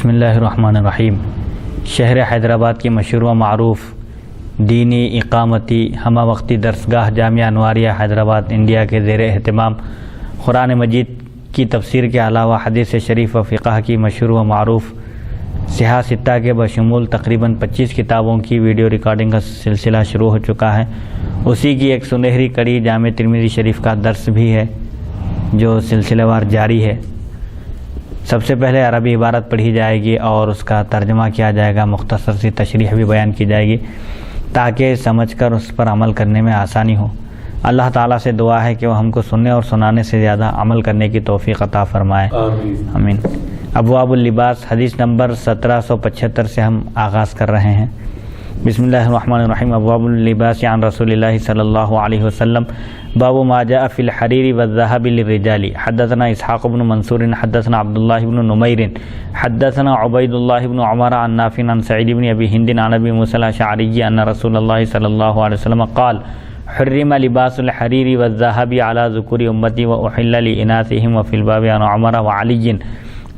بسم اللہ الرحمن الرحیم۔ شہر حیدرآباد کی مشہور و معروف دینی اقامتی ہمہ وقتی درسگاہ جامعہ انواریہ حیدرآباد انڈیا کے زیر اہتمام قرآن مجید کی تفسیر کے علاوہ حدیث شریف و فقہ کی مشہور و معروف صحاح ستہ کے بشمول تقریباً 25 کتابوں کی ویڈیو ریکارڈنگ کا سلسلہ شروع ہو چکا ہے۔ اسی کی ایک سنہری کڑی جامع ترمذی شریف کا درس بھی ہے جو سلسلہ وار جاری ہے۔ سب سے پہلے عربی عبارت پڑھی جائے گی اور اس کا ترجمہ کیا جائے گا، مختصر سی تشریح بھی بیان کی جائے گی تاکہ سمجھ کر اس پر عمل کرنے میں آسانی ہو۔ اللہ تعالیٰ سے دعا ہے کہ وہ ہم کو سننے اور سنانے سے زیادہ عمل کرنے کی توفیق عطا فرمائے، آمین۔ ابواب اللباس حدیث نمبر 1775 سے ہم آغاز کر رہے ہیں۔ بسم اللہ الرحمن الرحیم۔ ابواب اللباس عن رسول اللہ صلی اللہ علیہ وسلم باب ما جاء فی الحریر والذهب للرجال۔ حدثنا اسحاق بن منصور حدثنا عبد الله بن نمیر حدثنا عبید اللہ بن عمر عن نافع عن سعید بن ابی ہند عن ابی موسیٰ الاشعری ان رسول اللہ صلی اللہ علیہ وسلم قال حرم لباس الحریر والذهب على ذکور امتی واحل لاناثهم وفی الباب عن عمر وعلی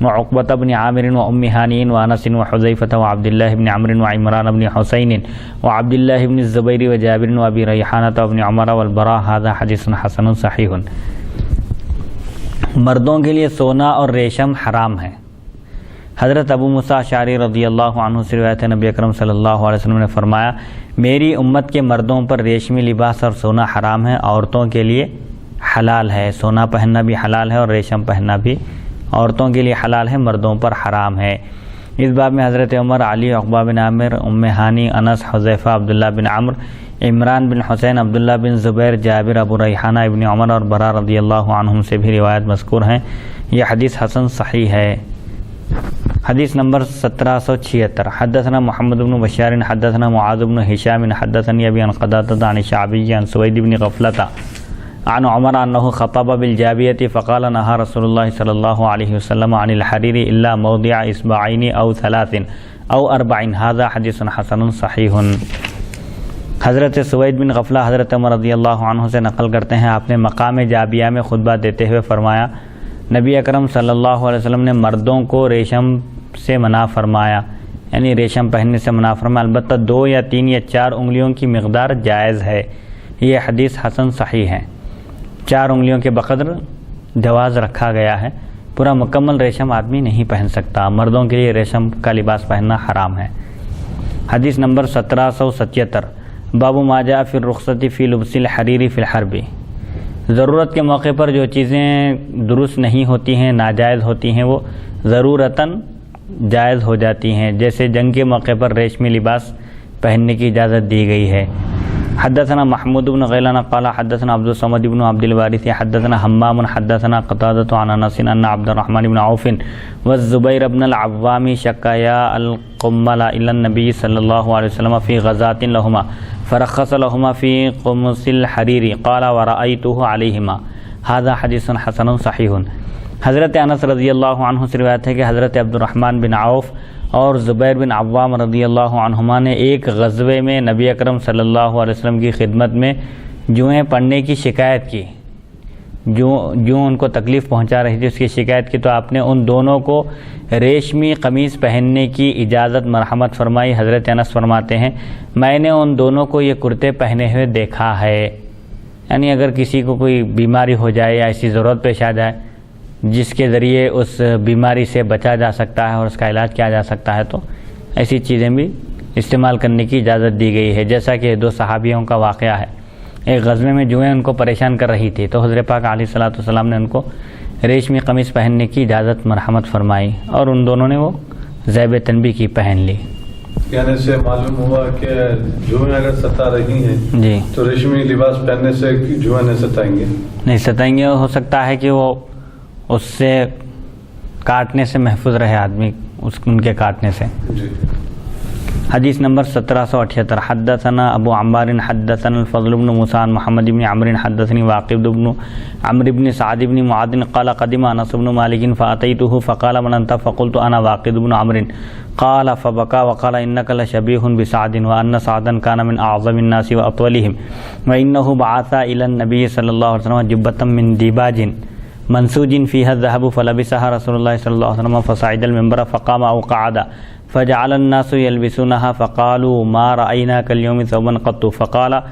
وعقبة بن عامر وأم هانئ وأنس وحذيفة وعبد الله بن عمرو وعمران بن حسين وعبد الله بن الزبير وجابر وأبي ريحانة وابن عمر والبراء۔ هذا حدیث حسن صحیح۔ مردوں کے لیے سونا اور ریشم حرام ہے۔ حضرت ابو موسیٰ اشعری رضی اللہ عنہ سے روایت ہے، نبی اکرم صلی اللہ علیہ وسلم نے فرمایا میری امت کے مردوں پر ریشمی لباس اور سونا حرام ہے، عورتوں کے لیے حلال ہے۔ سونا پہننا بھی حلال ہے اور ریشم پہننا بھی عورتوں کے لیے حلال ہے، مردوں پر حرام ہے۔ اس باب میں حضرت عمر، علی، عقبہ بن عامر، ام ہانی، انس، حذیفہ، عبداللہ بن عمر، عمران بن حسین، عبداللہ بن زبیر، جابر، ابو ریحانہ، ابن عمر اور برا رضی اللہ عنہم سے بھی روایت مذکور ہیں۔ یہ حدیث حسن صحیح ہے۔ حدیث نمبر 1776۔ حدثنا محمد بن بشار حدثنا معاذ بن ہشام حدثني ابي عن قتادة عن الشعبي عن سويد بن غفلة عن عمر انه خطب بالجابية فقال نهى رسول الله صلى الله عليه وسلم عن الحرير الا موضع اصبعين او 3 او 4۔ هذا حديث حسن صحيح۔ حضرت سوید بن غفلہ حضرت عمر رضی اللہ عنہ سے نقل کرتے ہیں، آپ نے مقام جابیہ میں خطبہ دیتے ہوئے فرمایا نبی اکرم صلی اللہ علیہ وسلم نے مردوں کو ریشم سے منع فرمایا، یعنی ریشم پہننے سے منع فرمایا، البتہ 2 یا 3 یا 4 انگلیوں کی مقدار جائز ہے۔ یہ حدیث حسن صحیح ہے۔ 4 انگلیوں کے بقدر جواز رکھا گیا ہے، پورا مکمل ریشم آدمی نہیں پہن سکتا، مردوں کے لیے ریشم کا لباس پہننا حرام ہے۔ حدیث نمبر 1777۔ باب ما جاء فی الرخصۃ فی لبس الحریر فی الحرب۔ ضرورت کے موقع پر جو چیزیں درست نہیں ہوتی ہیں، ناجائز ہوتی ہیں، وہ ضرورتاً جائز ہو جاتی ہیں، جیسے جنگ کے موقع پر ریشمی لباس پہننے کی اجازت دی گئی ہے۔ حدثنا محمود بن غیلان قال حدثنا عبد الصمد بن عبد الوارث حدثنا حمام حدثنا قتادة عن انس ان عبد الرحمن بن عوف والزبير بن العوام شكايا القمل الى النبي صلى الله عليه وسلم في غزاة لهما فرخص لهما في قمص الحرير قال ورأيته عليهما۔ هذا حديث حسن صحيح۔ حضرت انس رضی اللہ عنہ سے روایت ہے کہ حضرت عبد الرحمن بن عوف اور زبیر بن عوام رضی اللہ عنہما نے ایک غزوے میں نبی اکرم صلی اللہ علیہ وسلم کی خدمت میں جوئیں پڑنے کی شکایت کی، جو ان کو تکلیف پہنچا رہی تھی اس کی شکایت کی، تو آپ نے ان دونوں کو ریشمی قمیص پہننے کی اجازت مرحمت فرمائی۔ حضرت انس فرماتے ہیں میں نے ان دونوں کو یہ کرتے پہنے ہوئے دیکھا ہے، یعنی اگر کسی کو کوئی بیماری ہو جائے یا ایسی ضرورت پیش آ جائے جس کے ذریعے اس بیماری سے بچا جا سکتا ہے اور اس کا علاج کیا جا سکتا ہے، تو ایسی چیزیں بھی استعمال کرنے کی اجازت دی گئی ہے، جیسا کہ 2 صحابیوں کا واقعہ ہے۔ ایک غزوے میں جوئیں ان کو پریشان کر رہی تھی تو حضرت پاک علیہ الصلوۃ والسلام نے ان کو ریشمی قمیص پہننے کی اجازت مرحمت فرمائی اور ان دونوں نے وہ زیب تنبیہ کی پہن لی۔ یعنی سے معلوم ہوا کہ جوئیں اگر ستا رہی ہیں جی تو ریشمی لباس پہننے سے جوئیں نہیں ستائیں گے؟ نہیں ستائیں گے، ہو سکتا ہے کہ وہ اس سے کاٹنے سے محفوظ رہے آدمی، ان کے کاٹنے سے۔ جی۔ حدیث نمبر 1778۔ حدثنا ابو عمار حدثنا الفضل بن موسى عن محمد بن عمرو حدثني واقد بن عمرو بن سعد بن معاذ قال قدم انس بن مالك فاتيته فقال من انت فقلت انا واقد بن عمرو قال فبكى وقال انك لشبيه بسعد وان سعدا كان من اعظم الناس واطولهم وانه بعث الى النبي صلى الله عليه وسلم جبة من ديباج منسوج فيها الذهب فلبسها رسول الله صلى الله عليه وسلم فصعد المنبر فقام أو قعد فجعل الناس يلبسونها فقالوا ما رأيناك اليوم ثوبا قط فقال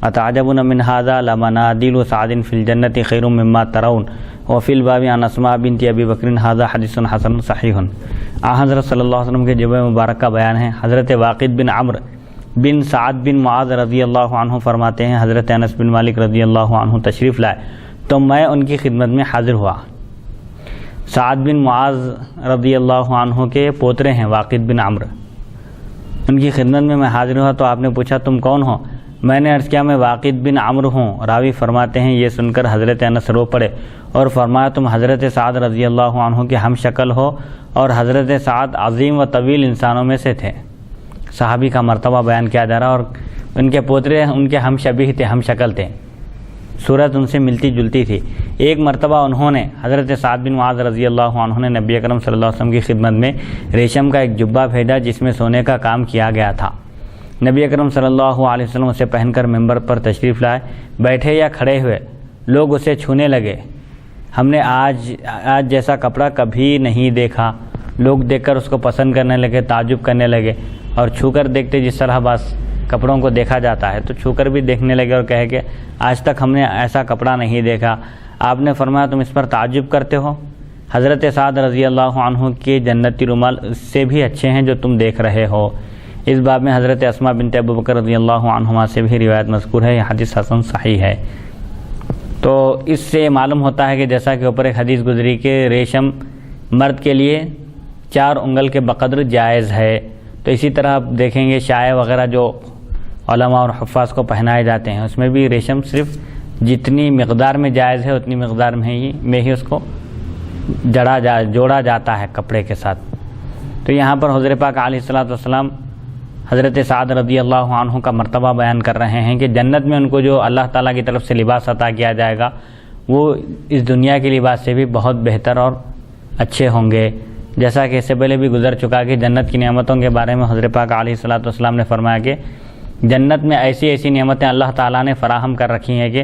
أتعجبون من هذا لمناديل سعد في الجنة خير مما ترون وفي الباب عن اسماء بنت ابی بکر هذا حدیث حسن صحیح۔ حضرت صلی اللہ علیہ وسلم کے جبہ مبارک کا بیان ہے۔ حضرت واقد بن عمرو بن سعد بن معاذ رضی اللہ عنہ فرماتے ہیں حضرت انس بن مالک رضی اللہ عنہ تشریف لائے تو میں ان کی خدمت میں حاضر ہوا۔ سعد بن معاذ رضی اللہ عنہ کے پوترے ہیں واقد بن عمرو، ان کی خدمت میں حاضر ہوا تو آپ نے پوچھا تم کون ہو؟ میں نے عرض کیا میں واقد بن عمرو ہوں۔ راوی فرماتے ہیں یہ سن کر حضرت انس رو پڑے اور فرمایا تم حضرت سعد رضی اللہ عنہ کے ہم شکل ہو، اور حضرت سعد عظیم و طویل انسانوں میں سے تھے۔ صحابی کا مرتبہ بیان کیا جا رہا، اور ان کے پوترے ان کے ہم شبیہ تھے، ہم شکل تھے، صورت ان سے ملتی جلتی تھی۔ ایک مرتبہ انہوں نے حضرت سعد بن معاذ رضی اللہ عنہ نے نبی اکرم صلی اللہ علیہ وسلم کی خدمت میں ریشم کا ایک جبہ بھیجا جس میں سونے کا کام کیا گیا تھا۔ نبی اکرم صلی اللہ علیہ وسلم اسے پہن کر ممبر پر تشریف لائے، بیٹھے یا کھڑے ہوئے لوگ اسے چھونے لگے۔ ہم نے آج جیسا کپڑا کبھی نہیں دیکھا۔ لوگ دیکھ کر اس کو پسند کرنے لگے، تعجب کرنے لگے، اور چھو کر دیکھتے جس طرح بس کپڑوں کو دیکھا جاتا ہے تو چھو کر بھی دیکھنے لگے اور کہے کہ آج تک ہم نے ایسا کپڑا نہیں دیکھا۔ آپ نے فرمایا تم اس پر تعجب کرتے ہو؟ حضرت سعد رضی اللہ عنہ کے جنتی رومال اس سے بھی اچھے ہیں جو تم دیکھ رہے ہو۔ اس باب میں حضرت اسماء بنت ابو بکر رضی اللہ عنہما سے بھی روایت مذکور ہے، یہ حدیث حسن صحیح ہے۔ تو اس سے معلوم ہوتا ہے کہ جیسا کہ اوپر ایک حدیث گزری کہ ریشم مرد کے لیے 4 انگل کے بقدر جائز ہے، تو اسی طرح آپ دیکھیں گے شائع وغیرہ جو علماء اور حفاظ کو پہنائے جاتے ہیں اس میں بھی ریشم صرف جتنی مقدار میں جائز ہے اتنی مقدار میں ہی اس کو جوڑا جاتا ہے کپڑے کے ساتھ۔ تو یہاں پر حضور پاک علیہ الصلوۃ والسلام حضرت سعد رضی اللہ عنہ کا مرتبہ بیان کر رہے ہیں کہ جنت میں ان کو جو اللہ تعالیٰ کی طرف سے لباس عطا کیا جائے گا وہ اس دنیا کے لباس سے بھی بہت بہتر اور اچھے ہوں گے۔ جیسا کہ اس سے پہلے بھی گزر چکا کہ جنت کی نعمتوں کے بارے میں حضور پاک علیہ الصلوۃ والسلام نے فرمایا کہ جنت میں ایسی ایسی نعمتیں اللہ تعالیٰ نے فراہم کر رکھی ہیں کہ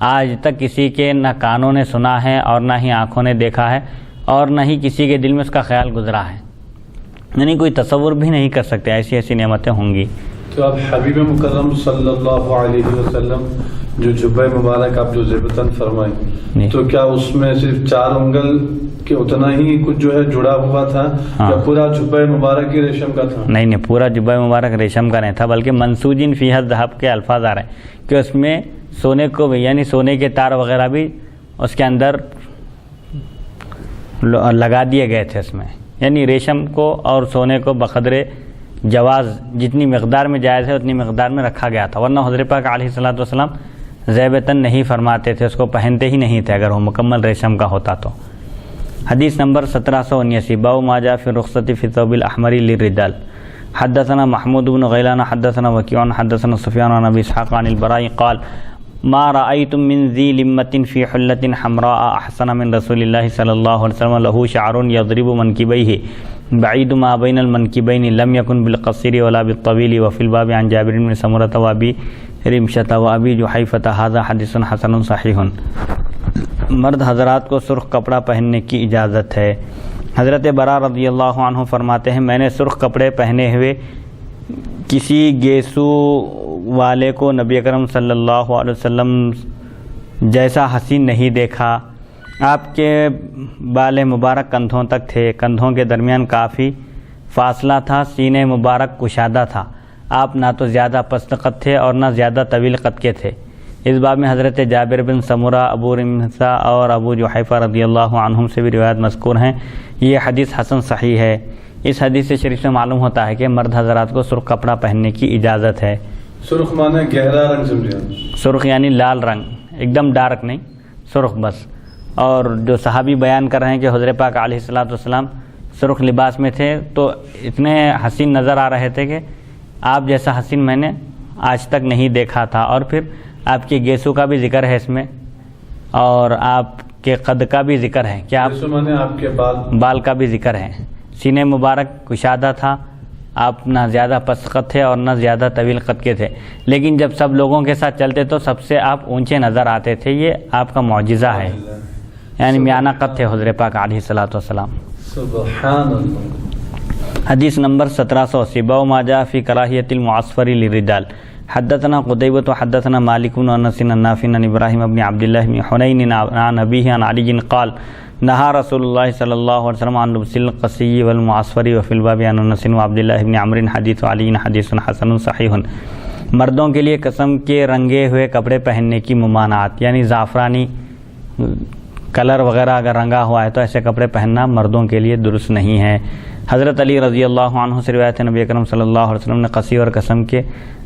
آج تک کسی کے نہ کانوں نے سنا ہے اور نہ ہی آنکھوں نے دیکھا ہے اور نہ ہی کسی کے دل میں اس کا خیال گزرا ہے، یعنی کوئی تصور بھی نہیں کر سکتے ایسی ایسی نعمتیں ہوں گی۔ تو اب حبیب مکرم صلی اللہ علیہ وسلم جو جبہ مبارک آپ جو ذیبتاً فرمائیں تو کیا اس میں صرف 4 انگل کہ اتنا ہی کچھ جو ہے جڑا ہوا تھا یا پورا جبہ مبارک ہی ریشم کا تھا؟ نہیں، پورا جبہ مبارک ریشم کا نہیں تھا، بلکہ منسوجن فیہ الذہب کے الفاظ آ رہے ہیں کہ اس میں سونے کو بھی، یعنی سونے کے تار وغیرہ بھی اس کے اندر لگا دیے گئے تھے اس میں، یعنی ریشم کو اور سونے کو بقدر جواز جتنی مقدار میں جائز ہے اتنی مقدار میں رکھا گیا تھا، ورنہ حضور پاک علیہ الصلوۃ والسلام ذیبتاً نہیں فرماتے تھے، اس کو پہنتے ہی نہیں تھے اگر وہ مکمل ریشم کا ہوتا تو۔ حدیث نمبر 1779 باب ما جاء فی الرخصۃ فی الثوب الاحمر للرجال۔ حدثنا محمود بن غیلان حدثنا وکیع حدثنا سفیان عن ابی اسحاق عن البراء قال ما رأيت من ذی لمة فی حلة حمراء احسن من رسول اللہ صلی اللہ علیہ وسلم له شعر يضرب منکبیہ بعید ما بین المنکبین لم یکن بالقصیر ولا بالطویل وفی الباب عن جابر بن سمرة وابی رمشة وابی جحیفة هذا حدیث حسن صحیح۔ مرد حضرات کو سرخ کپڑا پہننے کی اجازت ہے۔ حضرت برا رضی اللہ عنہ فرماتے ہیں میں نے سرخ کپڑے پہنے ہوئے کسی گیسو والے کو نبی اکرم صلی اللہ علیہ وسلم جیسا حسین نہیں دیکھا۔ آپ کے بال مبارک کندھوں تک تھے، کندھوں کے درمیان کافی فاصلہ تھا، سینے مبارک کشادہ تھا، آپ نہ تو زیادہ پست قد تھے اور نہ زیادہ طویل قد کے تھے۔ اس باب میں حضرت جابر بن سمرہ، ابو رمسہ اور ابو جحیفہ رضی اللہ عنہم سے بھی روایت مذکور ہیں، یہ حدیث حسن صحیح ہے۔ اس حدیث سے شریف سے معلوم ہوتا ہے کہ مرد حضرات کو سرخ کپڑا پہننے کی اجازت ہے۔ سرخ معنی گہرا رنگ سمجھا، سرخ یعنی لال رنگ، ایک دم ڈارک نہیں، سرخ بس۔ اور جو صحابی بیان کر رہے ہیں کہ حضور پاک علیہ الصلوۃ والسلام سرخ لباس میں تھے تو اتنے حسین نظر آ رہے تھے کہ آپ جیسا حسین میں نے آج تک نہیں دیکھا تھا۔ اور پھر آپ کے گیسو کا بھی ذکر ہے اس میں اور آپ کے قد کا بھی ذکر ہے، کیا آپ کے بال کا بھی ذکر ہے۔ سینے مبارک کشادہ تھا، آپ نہ زیادہ پست قد تھے اور نہ زیادہ طویل قد کے تھے، لیکن جب سب لوگوں کے ساتھ چلتے تو سب سے آپ اونچے نظر آتے تھے، یہ آپ کا معجزہ ہے۔ یعنی میانہ قد تھے حضور پاک علیہ الصلوۃ والسلام۔ سبحان اللہ۔ حدیث نمبر 1780 باب ما جاء فی کراہیۃ المعصفر للرجال۔ حدثنا قتيبة حدثنا مالك بن انس عن نافع عن ابراهيم بن عبد الله بن حنين عن ابيه عن علي قال نهى رسول الله صلى الله عليه وسلم عن لبس القصي والمعصفر وفي الباب عن انس وعبد الله بن عمرو حديث علي حديث حسن صحيح۔ مردوں کے لیے قسم کے رنگے ہوئے کپڑے پہننے کی ممانعت، یعنی زعفرانی کلر وغیرہ اگر رنگا ہوا ہے تو ایسے کپڑے پہننا مردوں کے لیے درست نہیں ہے۔ حضرت علی رضی اللہ عنہ سے روایت ہے نبی اکرم صلی اللہ علیہ وسلم نے قصی اور قسم کے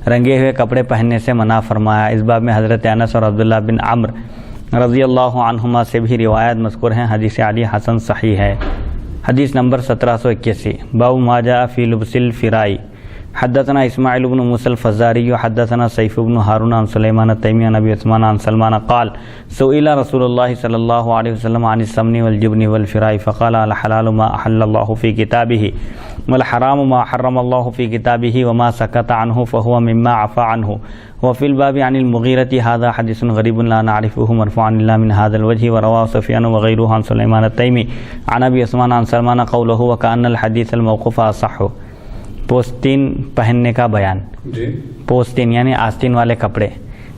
رنگے ہوئے کپڑے پہننے سے منع فرمایا۔ اس باب میں حضرت انس اور عبداللہ بن عمرو رضی اللہ عنہما سے بھی روایت مذکور ہیں۔ حدیث علی حسن صحیح ہے۔ حدیث نمبر 1781 باب ما جاء فی لبس الفرائی۔ حدثنا اسماعیل بن موسى الفزاری حدثنا سیف بن ہارون عن سلیمان التیمی عن ابی عثمان عن سلمان قال سئل رسول اللہ صلی اللہ علیہ وسلم عن السمن والجبن والفرائی فقال الحلال ما احل اللہ فی کتابہ والحرام ما حرم اللہ فی کتابہ وما سکت عنہ فهو مما عفا عنہ وفی الباب عن المغیرة هذا حدیث غریب لا نعرفه مرفوعا الا من هذا الوجه ورواه سفیان وغیره عن سلیمان التیمی عن ابی عثمان عن سلمان قوله وكأن الحدیث الموقوف اصح۔ پوستین پہننے کا بیان۔ جی پوستین یعنی آستین والے کپڑے۔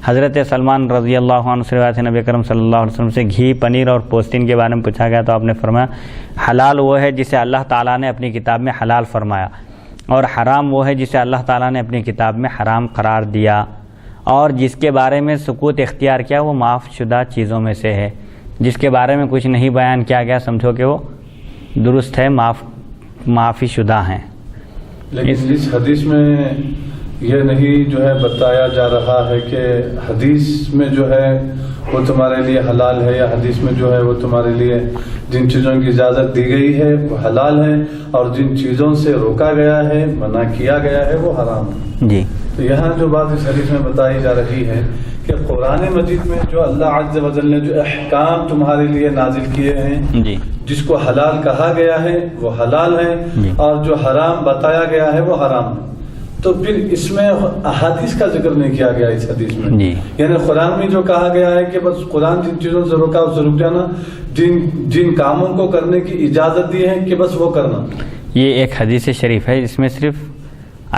حضرت سلمان رضی اللہ عنہ سے روایت ہے نبی کرم صلی اللہ علیہ وسلم سے گھی، پنیر اور پوستین کے بارے میں پوچھا گیا تو آپ نے فرمایا حلال وہ ہے جسے اللہ تعالیٰ نے اپنی کتاب میں حلال فرمایا، اور حرام وہ ہے جسے اللہ تعالیٰ نے اپنی کتاب میں حرام قرار دیا، اور جس کے بارے میں سکوت اختیار کیا وہ معاف شدہ چیزوں میں سے ہے۔ جس کے بارے میں کچھ نہیں بیان کیا گیا سمجھو کہ وہ درست ہے، معافی شدہ ہیں۔ لیکن اس حدیث میں یہ نہیں جو ہے بتایا جا رہا ہے کہ حدیث میں جو ہے وہ تمہارے لیے حلال ہے، یا حدیث میں جو ہے وہ تمہارے لیے جن چیزوں کی اجازت دی گئی ہے وہ حلال ہے، اور جن چیزوں سے روکا گیا ہے، منع کیا گیا ہے وہ حرام ہے۔ جی تو یہاں جو بات اس حدیث میں بتائی جا رہی ہے کہ قرآن مجید میں جو اللہ عز و جل نے جو احکام تمہارے لیے نازل کیے ہیں، جی جس کو حلال کہا گیا ہے وہ حلال ہے، اور جو حرام بتایا گیا ہے وہ حرام ہے، تو پھر اس میں احادیث کا ذکر نہیں کیا گیا اس حدیث میں۔ جی یعنی قرآن میں جو کہا گیا ہے کہ بس قرآن جن چیزوں سے روکا اس سے رک جانا، جن کاموں کو کرنے کی اجازت دی ہے کہ بس وہ کرنا۔ یہ ایک حدیث شریف ہے، اس میں صرف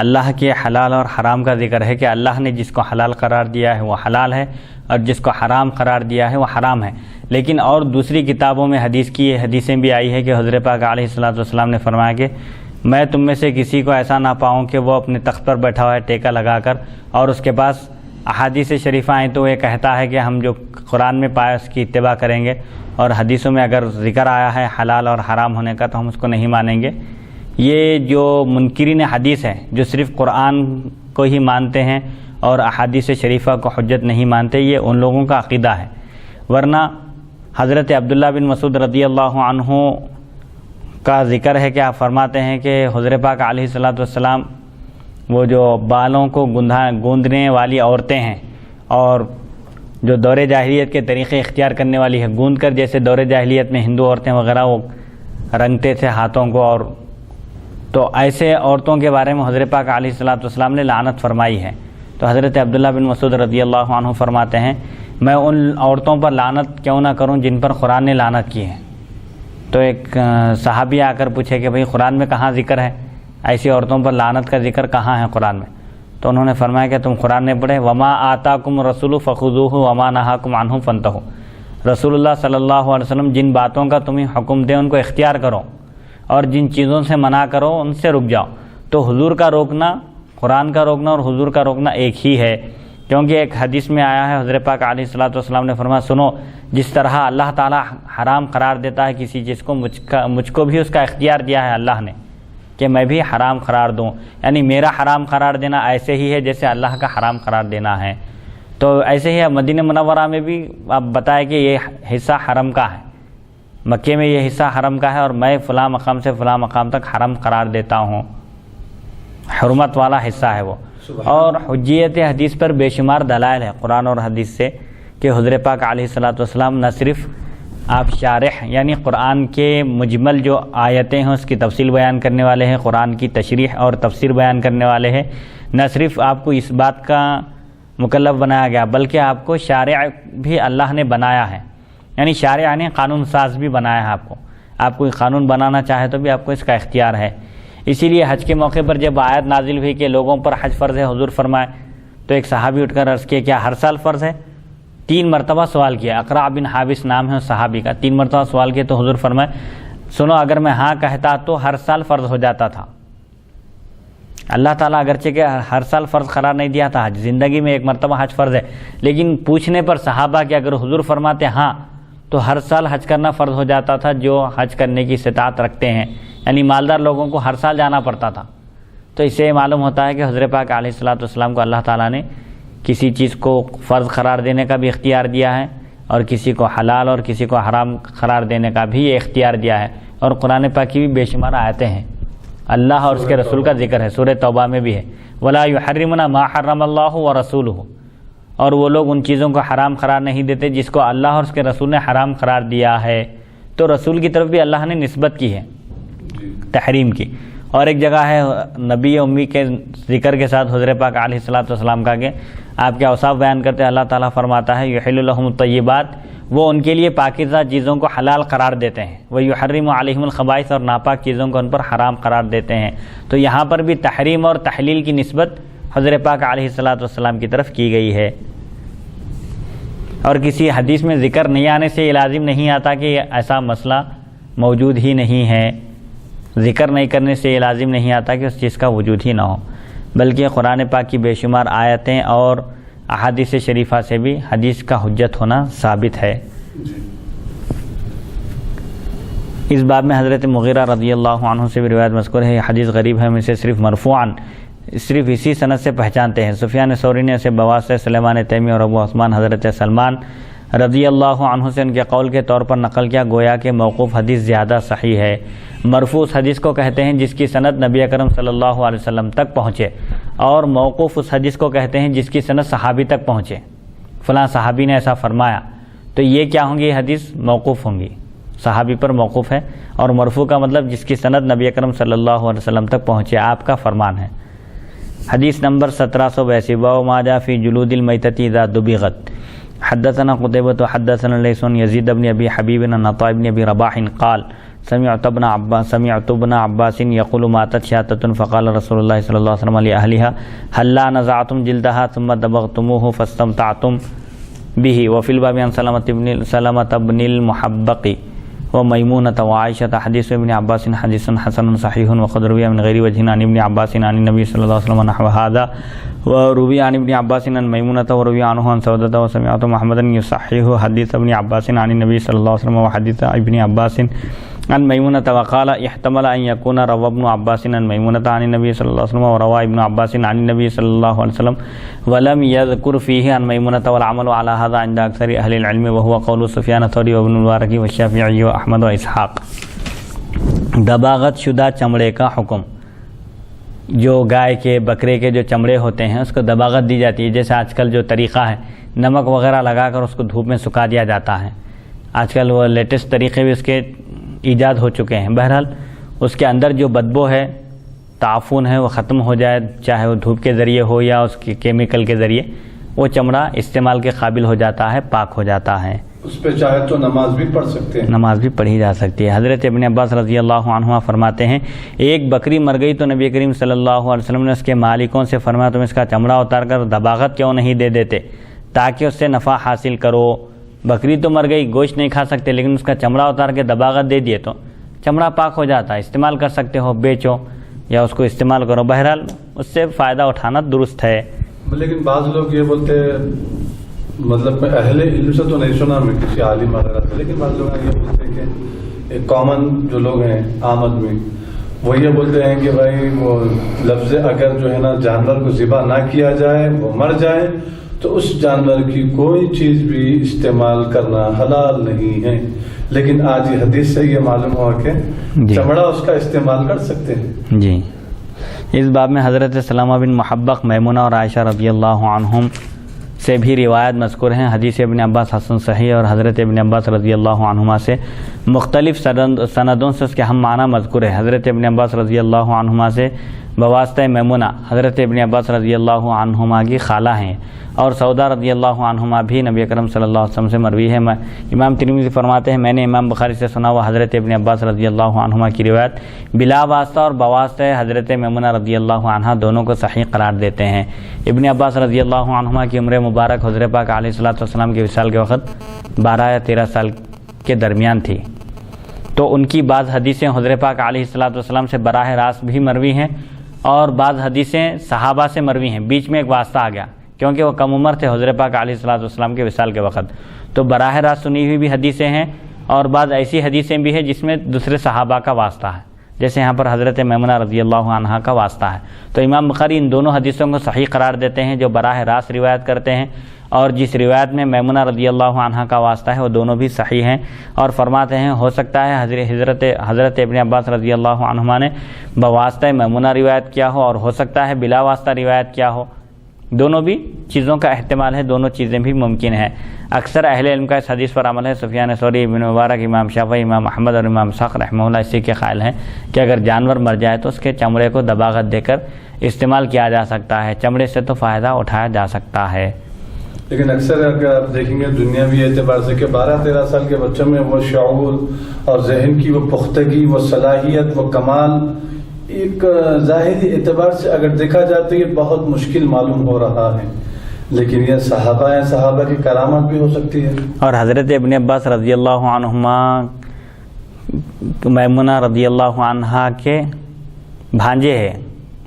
اللہ کے حلال اور حرام کا ذکر ہے کہ اللہ نے جس کو حلال قرار دیا ہے وہ حلال ہے، اور جس کو حرام قرار دیا ہے وہ حرام ہے۔ لیکن اور دوسری کتابوں میں حدیث کی یہ حدیثیں بھی آئی ہے کہ حضرت پاک علیہ الصلوۃ والسلام نے فرمایا کہ میں تم میں سے کسی کو ایسا نہ پاؤں کہ وہ اپنے تخت پر بیٹھا ہوا ہے ٹیکا لگا کر، اور اس کے پاس احادیث شریفہ آئیں تو یہ کہتا ہے کہ ہم جو قرآن میں پایا اس کی اتباع کریں گے، اور حدیثوں میں اگر ذکر آیا ہے حلال اور حرام ہونے کا تو ہم اس کو نہیں مانیں گے۔ یہ جو منکرین حدیث ہے، جو صرف قرآن کو ہی مانتے ہیں اور احادیث شریفہ کو حجت نہیں مانتے، یہ ان لوگوں کا عقیدہ ہے۔ ورنہ حضرت عبداللہ بن مسعود رضی اللہ عنہ کا ذکر ہے کہ آپ فرماتے ہیں کہ حضرت پاک علیہ الصلوۃ والسلام وہ جو بالوں کو گوندنے والی عورتیں ہیں، اور جو دور جاہلیت کے طریقے اختیار کرنے والی ہے، گوند کر جیسے دور جاہلیت میں ہندو عورتیں وغیرہ وہ رنگتے تھے ہاتھوں کو، اور تو ایسے عورتوں کے بارے میں حضرت پاک علیہ الصلوۃ والسلام نے لعنت فرمائی ہے۔ تو حضرت عبداللہ بن مسعود رضی اللہ عنہ فرماتے ہیں میں ان عورتوں پر لعنت کیوں نہ کروں جن پر قرآن نے لعنت کی ہے۔ تو ایک صحابی آ کر پوچھے کہ بھئی قرآن میں کہاں ذکر ہے، ایسی عورتوں پر لعنت کا ذکر کہاں ہے قرآن میں؟ تو انہوں نے فرمایا کہ تم قرآن نے پڑھے وما آتاکم الرسول فخذوہ وما نہاکم عنہ فانتہوا، رسول اللہ صلی اللہ علیہ وسلم جن باتوں کا تمہیں حکم دے ان کو اختیار کرو، اور جن چیزوں سے منع کرو ان سے رک جاؤ۔ تو حضور کا روکنا، قرآن کا روکنا اور حضور کا روکنا ایک ہی ہے، کیونکہ ایک حدیث میں آیا ہے حضرت پاک علیہ الصلوۃ والسلام نے فرمایا سنو، جس طرح اللہ تعالی حرام قرار دیتا ہے کسی چیز کو، مجھ کو بھی اس کا اختیار دیا ہے اللہ نے کہ میں بھی حرام قرار دوں، یعنی میرا حرام قرار دینا ایسے ہی ہے جیسے اللہ کا حرام قرار دینا ہے۔ تو ایسے ہی مدینہ منورہ میں بھی آپ بتائیں کہ یہ حصہ حرم کا ہے، مکے میں یہ حصہ حرم کا ہے، اور میں فلاں مقام سے فلاں مقام تک حرم قرار دیتا ہوں، حرمت والا حصہ ہے وہ۔ اور حجیت حدیث پر بے شمار دلائل ہے قرآن اور حدیث سے کہ حضرت پاک علیہ الصلوۃ والسلام نہ صرف آپ شارح یعنی قرآن کے مجمل جو آیتیں ہیں اس کی تفصیل بیان کرنے والے ہیں، قرآن کی تشریح اور تفسیر بیان کرنے والے ہیں، نہ صرف آپ کو اس بات کا مکلف بنایا گیا بلکہ آپ کو شارع بھی اللہ نے بنایا ہے یعنی شارع نے قانون ساز بھی بنایا ہے آپ کوئی قانون بنانا چاہے تو بھی آپ کو اس کا اختیار ہے. اسی لیے حج کے موقع پر جب آیت نازل ہوئی کہ لوگوں پر حج فرض ہے، حضور فرمائے تو ایک صحابی اٹھ کر عرض کیا کیا ہر سال فرض ہے؟ 3 مرتبہ سوال کیا. اقرع بن حابس نام ہے اس صحابی کا. 3 مرتبہ سوال کیا تو حضور فرمائے سنو اگر میں ہاں کہتا تو ہر سال فرض ہو جاتا تھا. اللہ تعالیٰ اگرچہ کہ ہر سال فرض قرار نہیں دیا تھا، حج زندگی میں 1 مرتبہ حج فرض ہے، لیکن پوچھنے پر صحابہ کہ اگر حضور فرماتے ہاں تو ہر سال حج کرنا فرض ہو جاتا تھا جو حج کرنے کی استطاعت رکھتے ہیں، یعنی مالدار لوگوں کو ہر سال جانا پڑتا تھا. تو اس سے معلوم ہوتا ہے کہ حضرت پاک علیہ الصلوۃ والسلام کو اللہ تعالیٰ نے کسی چیز کو فرض قرار دینے کا بھی اختیار دیا ہے اور کسی کو حلال اور کسی کو حرام قرار دینے کا بھی یہ اختیار دیا ہے. اور قرآن پاک کی بھی بے شمار آیتیں ہیں، اللہ اور اس کے رسول کا ذکر ہے. سورہ توبہ میں بھی ہے وَلَا يُحَرِّمُونَ مَا حَرَّمَ اللَّهُ وَرَسُولُهُ، اور وہ لوگ ان چیزوں کو حرام قرار نہیں دیتے جس کو اللہ اور اس کے رسول نے حرام قرار دیا ہے. تو رسول کی طرف بھی اللہ نے نسبت کی ہے تحریم کی. اور ایک جگہ ہے نبی امی کے ذکر کے ساتھ حضرت پاک علیہ الصلوۃ والسلام کا کہ آپ کے اوصاف بیان کرتے ہیں. اللہ تعالیٰ فرماتا ہے یحل لہم الطیبات، وہ ان کے لیے پاکیزہ چیزوں کو حلال قرار دیتے ہیں. ویحرم علیہم الخبائث، اور ناپاک چیزوں کو ان پر حرام قرار دیتے ہیں. تو یہاں پر بھی تحریم اور تحلیل کی نسبت حضرت پاک علیہ الصلوۃ والسلام کی طرف کی گئی ہے. اور کسی حدیث میں ذکر نہیں آنے سے یہ لازم نہیں آتا کہ ایسا مسئلہ موجود ہی نہیں ہے. ذکر نہیں کرنے سے یہ لازم نہیں آتا کہ اس چیز کا وجود ہی نہ ہو، بلکہ قرآن پاک کی بے شمار آیتیں اور احادیث شریفہ سے بھی حدیث کا حجت ہونا ثابت ہے. اس باب میں حضرت مغیرہ رضی اللہ عنہ سے بھی روایت مذکور ہے. یہ حدیث غریب ہے، ہم اسے صرف مرفوعاً صرف اسی سند سے پہچانتے ہیں. سفیان ثوری نے اسے بواسطہ سلیمان تیمی اور ابو عثمان حضرت سلمان رضی اللہ عنہ سے ان کے قول کے طور پر نقل کیا، گویا کہ موقوف حدیث زیادہ صحیح ہے. مرفوع اس حدیث کو کہتے ہیں جس کی سند نبی اکرم صلی اللہ علیہ وسلم تک پہنچے، اور موقوف اس حدیث کو کہتے ہیں جس کی سند صحابی تک پہنچے، فلاں صحابی نے ایسا فرمایا. تو یہ کیا ہوں گی؟ یہ حدیث موقوف ہوں گی، صحابی پر موقوف ہے. اور مرفوع کا مطلب جس کی سند نبی اکرم صلی اللہ علیہ وسلم تک پہنچے، آپ کا فرمان ہے. حدیث نمبر 1782 باب ما جاء فی جلود المیتۃ اذا دبغت. حدثنا قتيبة حدثنا ليث يزيد بن ابي حبيب عن عطاء بن ابي رباح قال سمعت ابن عباس يقول ماتت شاة فقال رسول الله صلى الله عليه وسلم لأهلها هل لا نزعتم جلدها ثم دبغتموه فاستمتعتم به. وفي الباب عن سلمة بن المحبق وميمونة وعائشة. حديث ابن عباس حديث حسن صحيح وقد روي من غير وجه عن ابن عباس عن النبي صلى الله عليه وسلم نحو هذا، وروي عن ابن عباس عن ميمونة وروي عنه عن سودة. وسمعت محمدا يصحح حديث ابن عباس عن النبي صلى الله عليه وسلم وحديث ابن عباس عن ميمونة وقال احتمل أن يكون روى ابن عباس عن ميمونة عن النبي صلى الله عليه وسلم وروى ابن عباس عن النبي صلى الله عليه وسلم ولم يذكر فيه عن ميمونة. والعمل على هذا عند أكثر أهل العلم وهو قول سفيان الثوري وابن المبارك والشافعي وأحمد وإسحاق. دباغت شدہ چمڑے کا حکم. جو گائے کے بکرے کے جو چمڑے ہوتے ہیں اس کو دباغت دی جاتی ہے. جیسے آج کل جو طریقہ ہے نمک وغیرہ لگا کر اس کو دھوپ میں سکھا دیا جاتا ہے. آج کل وہ لیٹسٹ طریقے بھی اس کے ایجاد ہو چکے ہیں. بہرحال اس کے اندر جو بدبو ہے، تعفن ہے، وہ ختم ہو جائے، چاہے وہ دھوپ کے ذریعے ہو یا اس کے کیمیکل کے ذریعے، وہ چمڑا استعمال کے قابل ہو جاتا ہے، پاک ہو جاتا ہے. اس پہ چاہے تو نماز بھی پڑھ سکتے ہیں، نماز بھی پڑھی جا سکتی ہے. حضرت ابن عباس رضی اللہ عنہ فرماتے ہیں ایک بکری مر گئی تو نبی کریم صلی اللہ علیہ وسلم نے اس کے مالکوں سے فرمایا تم اس کا چمڑا اتار کر دباغت کیوں نہیں دے دیتے تاکہ اس سے نفع حاصل کرو. بکری تو مر گئی، گوشت نہیں کھا سکتے، لیکن اس کا چمڑا اتار کے دباغت دے دیے تو چمڑا پاک ہو جاتا ہے، استعمال کر سکتے ہو، بیچو یا اس کو استعمال کرو. بہرحال اس سے فائدہ اٹھانا درست ہے. لیکن بعض لوگ یہ بولتے ہیں، مطلب میں اہل علم سے تو نہیں سنا میں کسی عالم وغیرہ سے، لیکن بعض لوگ یہ بولتے ہیں کہ ایک کامن جو لوگ ہیں عام آدمی وہ یہ بولتے ہیں کہ بھائی وہ لفظ اگر جو ہے نا جانور کو ذبح نہ کیا جائے، وہ مر جائے، تو اس جانور کی کوئی چیز بھی استعمال کرنا حلال نہیں ہے. لیکن آج یہ حدیث سے یہ معلوم ہوا کہ چمڑا اس کا استعمال کر سکتے ہیں. جی، اس باب میں حضرت سلمہ بن محبق، میمونہ اور عائشہ رضی اللہ عنہم سے بھی روایت مذکور ہیں. حدیث ابن عباس حسن صحیح اور حضرت ابن عباس رضی اللہ عنہما سے مختلف سندوں سے اس کے ہم معنی مذکور ہے. حضرت ابن عباس رضی اللہ عنہما سے بواسطہ میمونہ حضرت ابن عباس رضی اللہ عنہما کی خالہ ہیں، اور سودا رضی اللہ عنہما بھی نبی اکرم صلی اللہ علیہ وسلم سے مروی ہے۔ امام ترمذی فرماتے ہیں میں نے امام بخاری سے سنا ہوا حضرت ابن عباس رضی اللہ عنہما کی روایت بلا واسطہ اور بواسطہ حضرت میمونہ رضی اللہ عنہا دونوں کو صحیح قرار دیتے ہیں۔ ابن عباس رضی اللہ عنہما کی عمر مبارک حضرت پاک علیہ الصلوۃ والسلام کے وصال کے وقت 12 یا 13 سال کے درمیان تھی، تو ان کی بعض حدیثیں حضرت پاک علیہ الصلوۃ والسلام سے براہ راست بھی مروی ہیں اور بعض حدیثیں صحابہ سے مروی ہیں۔ بیچ میں ایک واسطہ آ گیا کیونکہ وہ کم عمر تھے حضرت پاک علیہ الصلوۃ والسلام کے وصال کے وقت، تو براہ راست سنی ہوئی بھی حدیثیں ہیں اور بعض ایسی حدیثیں بھی ہیں جس میں دوسرے صحابہ کا واسطہ ہے، جیسے یہاں پر حضرت میمونہ رضی اللہ عنہا کا واسطہ ہے۔ تو امام بخاری ان دونوں حدیثوں کو صحیح قرار دیتے ہیں جو براہ راست روایت کرتے ہیں، اور جس روایت میں میمونہ رضی اللہ عنہا کا واسطہ ہے وہ دونوں بھی صحیح ہیں، اور فرماتے ہیں ہو سکتا ہے حضرت ابن عباس رضی اللہ عنہما نے بواسطہ میمونہ روایت کیا ہو اور ہو سکتا ہے بلا واسطہ روایت کیا ہو، دونوں بھی چیزوں کا احتمال ہے، دونوں چیزیں بھی ممکن ہیں۔ اکثر اہل علم کا اس حدیث پر عمل ہے۔ سفیان ثوری، ابن مبارک، امام شافعی، امام احمد اور امام اسحاق رحمہ اللہ اسی کے قائل ہیں کہ اگر جانور مر جائے تو اس کے چمڑے کو دباغت دے کر استعمال کیا جا سکتا ہے، چمڑے سے تو فائدہ اٹھایا جا سکتا ہے۔ لیکن اکثر اگر آپ دیکھیں گے دنیاوی اعتبار سے کہ 12-13 سال کے بچوں میں وہ شعور اور ذہن کی وہ پختگی، وہ صلاحیت، وہ کمال ایک ظاہری اعتبار سے اگر دیکھا جائے تو یہ بہت مشکل معلوم ہو رہا ہے، لیکن یہ صحابہ ہیں، صحابہ کی کرامت بھی ہو سکتی ہے۔ اور حضرت ابن عباس رضی اللہ عنہما میمونہ رضی اللہ عنہا کے بھانجے ہیں،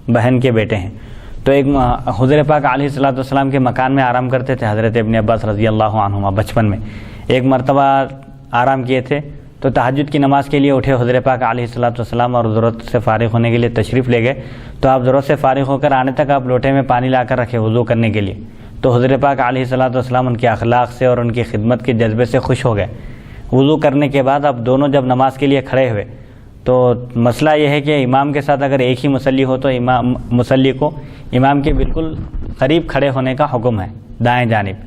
بہن کے بیٹے ہیں، تو ایک حضرت پاک علیہ الصلوۃ والسلام کے مکان میں آرام کرتے تھے حضرت ابن عباس رضی اللہ عنہما بچپن میں۔ ایک مرتبہ آرام کیے تھے تو تہجد کی نماز کے لیے اٹھے حضرت پاک علیہ الصلوۃ والسلام اور ضرورت سے فارغ ہونے کے لیے تشریف لے گئے، تو آپ ضرورت سے فارغ ہو کر آنے تک آپ لوٹے میں پانی لا کر رکھے وضو کرنے کے لیے، تو حضرت پاک علیہ الصلوۃ والسلام ان کے اخلاق سے اور ان کی خدمت کے جذبے سے خوش ہو گئے۔ وضو کرنے کے بعد اب دونوں جب نماز کے لیے کھڑے ہوئے تو مسئلہ یہ ہے کہ امام کے ساتھ اگر ایک ہی مصلی ہو تو مصلی کو امام کے بالکل قریب کھڑے ہونے کا حکم ہے دائیں جانب،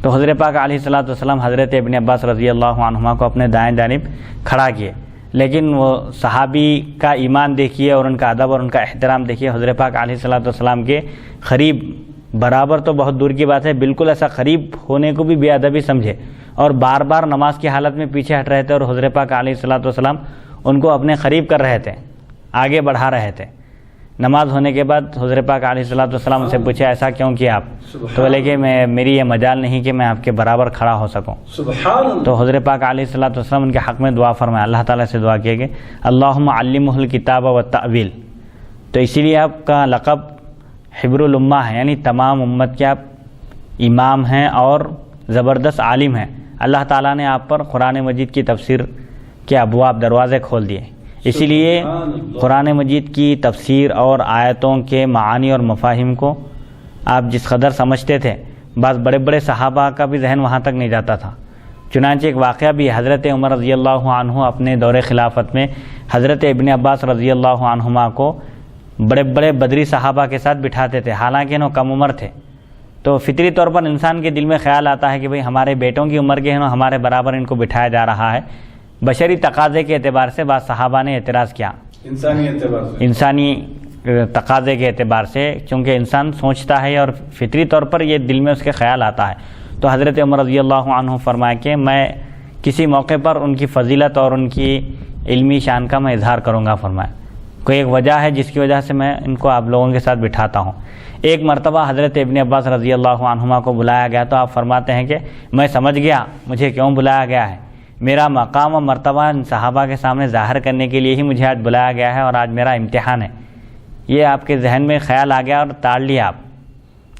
تو حضرت پاک علیہ الصلوۃ والسلام حضرت ابن عباس رضی اللہ عنہما کو اپنے دائیں جانب کھڑا کیے، لیکن وہ صحابی کا ایمان دیکھیے اور ان کا ادب اور ان کا احترام دیکھیے، حضرت پاک علیہ الصلوۃ والسلام کے قریب برابر تو بہت دور کی بات ہے، بالکل ایسا قریب ہونے کو بھی بے ادبی سمجھے اور بار بار نماز کی حالت میں پیچھے ہٹ رہے تھے، اور حضرت پاک علیہ الصلوۃ والسلام ان کو اپنے قریب کر رہے تھے، آگے بڑھا رہے تھے۔ نماز ہونے کے بعد حضرت پاک علیہ الصلوۃ والسلام سے پوچھا ایسا کیوں کیا آپ؟ تو بولے کہ میری یہ مجال نہیں کہ میں آپ کے برابر کھڑا ہو سکوں۔ تو حضرت پاک علیہ الصلوۃ والسلام ان کے حق میں دعا فرمایا، اللہ تعالیٰ سے دعا کیے کہ اللہم علمہ الکتاب والتأویل، تو اسی لیے آپ کا لقب حبر الامہ ہے، یعنی تمام امت کے آپ امام ہیں اور زبردست عالم ہیں۔ اللہ تعالیٰ نے آپ پر قرآن مجید کی تفسیر کے ابواب دروازے کھول دیے، اسی لیے قرآن مجید کی تفسیر اور آیتوں کے معانی اور مفاہیم کو آپ جس قدر سمجھتے تھے بعض بڑے بڑے صحابہ کا بھی ذہن وہاں تک نہیں جاتا تھا۔ چنانچہ ایک واقعہ بھی حضرت عمر رضی اللہ عنہ اپنے دور خلافت میں حضرت ابن عباس رضی اللہ عنہما کو بڑے بڑے بدری صحابہ کے ساتھ بٹھاتے تھے، حالانکہ وہ کم عمر تھے، تو فطری طور پر انسان کے دل میں خیال آتا ہے کہ بھئی ہمارے بیٹوں کی عمر کے ہیں، ہمارے برابر ان کو بٹھایا جا رہا ہے۔ بشری تقاضے کے اعتبار سے بعض صحابہ نے اعتراض کیا، انسانی تقاضے کے اعتبار سے، چونکہ انسان سوچتا ہے اور فطری طور پر یہ دل میں اس کے خیال آتا ہے، تو حضرت عمر رضی اللہ عنہ فرمایا کہ میں کسی موقع پر ان کی فضیلت اور ان کی علمی شان کا میں اظہار کروں گا۔ فرمایا کوئی ایک وجہ ہے جس کی وجہ سے میں ان کو آپ لوگوں کے ساتھ بٹھاتا ہوں۔ ایک مرتبہ حضرت ابن عباس رضی اللہ عنہما کو بلایا گیا تو آپ فرماتے ہیں کہ میں سمجھ گیا مجھے کیوں بلایا گیا ہے، میرا مقام و مرتبہ ان صحابہ کے سامنے ظاہر کرنے کے لیے ہی مجھے آج بلایا گیا ہے اور آج میرا امتحان ہے۔ یہ آپ کے ذہن میں خیال آ گیا اور تاڑ لیا، آپ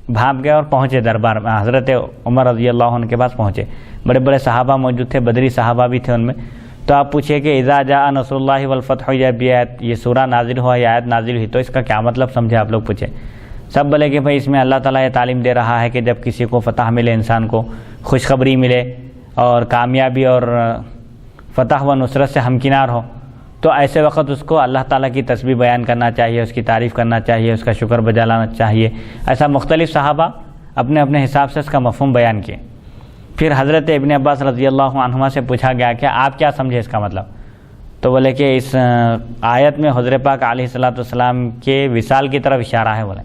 بھاپ گئے اور پہنچے دربار میں، حضرت عمر رضی اللہ عنہ کے پاس پہنچے، بڑے بڑے صحابہ موجود تھے، بدری صحابہ بھی تھے ان میں، تو آپ پوچھے کہ اذا جاء نصر اللہ والفتح، یہ سورہ نازل ہوا، یہ آیت نازل ہوئی، تو اس کا کیا مطلب سمجھے؟ آپ لوگ پوچھے، سب بولے کہ بھائی اس میں اللہ تعالیٰ یہ تعلیم دے رہا ہے کہ جب کسی کو فتح ملے، انسان کو خوشخبری ملے اور کامیابی اور فتح و نصرت سے ہمکنار ہو، تو ایسے وقت اس کو اللہ تعالیٰ کی تسبیح بیان کرنا چاہیے، اس کی تعریف کرنا چاہیے، اس کا شکر بجا لانا چاہیے۔ ایسا مختلف صحابہ اپنے اپنے حساب سے اس کا مفہوم بیان کیے۔ پھر حضرت ابن عباس رضی اللہ عنہما سے پوچھا گیا کہ آپ کیا سمجھے اس کا مطلب؟ تو بولے کہ اس آیت میں حضور پاک علیہ الصلوۃ والسلام کے وصال کی طرف اشارہ ہے. بولے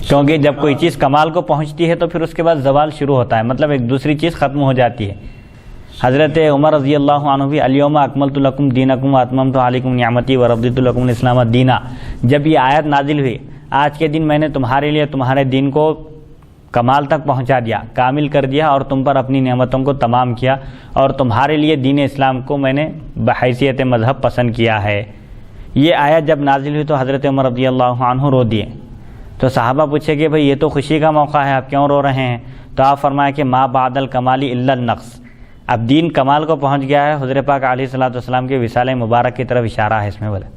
کیونکہ جب کوئی چیز کمال کو پہنچتی ہے تو پھر اس کے بعد زوال شروع ہوتا ہے، مطلب ایک دوسری چیز ختم ہو جاتی ہے. حضرت عمر رضی اللہ عنہ بھی الیوم اکملت لکم دینکم واتممت علیکم نعمتی ورضیت لکم الاسلام دینا، جب یہ آیت نازل ہوئی آج کے دن میں نے تمہارے لیے تمہارے دین کو کمال تک پہنچا دیا، کامل کر دیا اور تم پر اپنی نعمتوں کو تمام کیا اور تمہارے لیے دین اسلام کو میں نے بحیثیت مذہب پسند کیا ہے. یہ آیت جب نازل ہوئی تو حضرت عمر رضی اللہ عنہ رو دیے. تو صحابہ پوچھے کہ بھئی یہ تو خوشی کا موقع ہے، آپ کیوں رو رہے ہیں؟ تو آپ فرمایا کہ ما بعد الکمال الا النقص، اب دین کمال کو پہنچ گیا ہے. حضور پاک علیہ الصلوۃ والسلام کے وصال مبارک کی طرف اشارہ ہے اس میں. بولے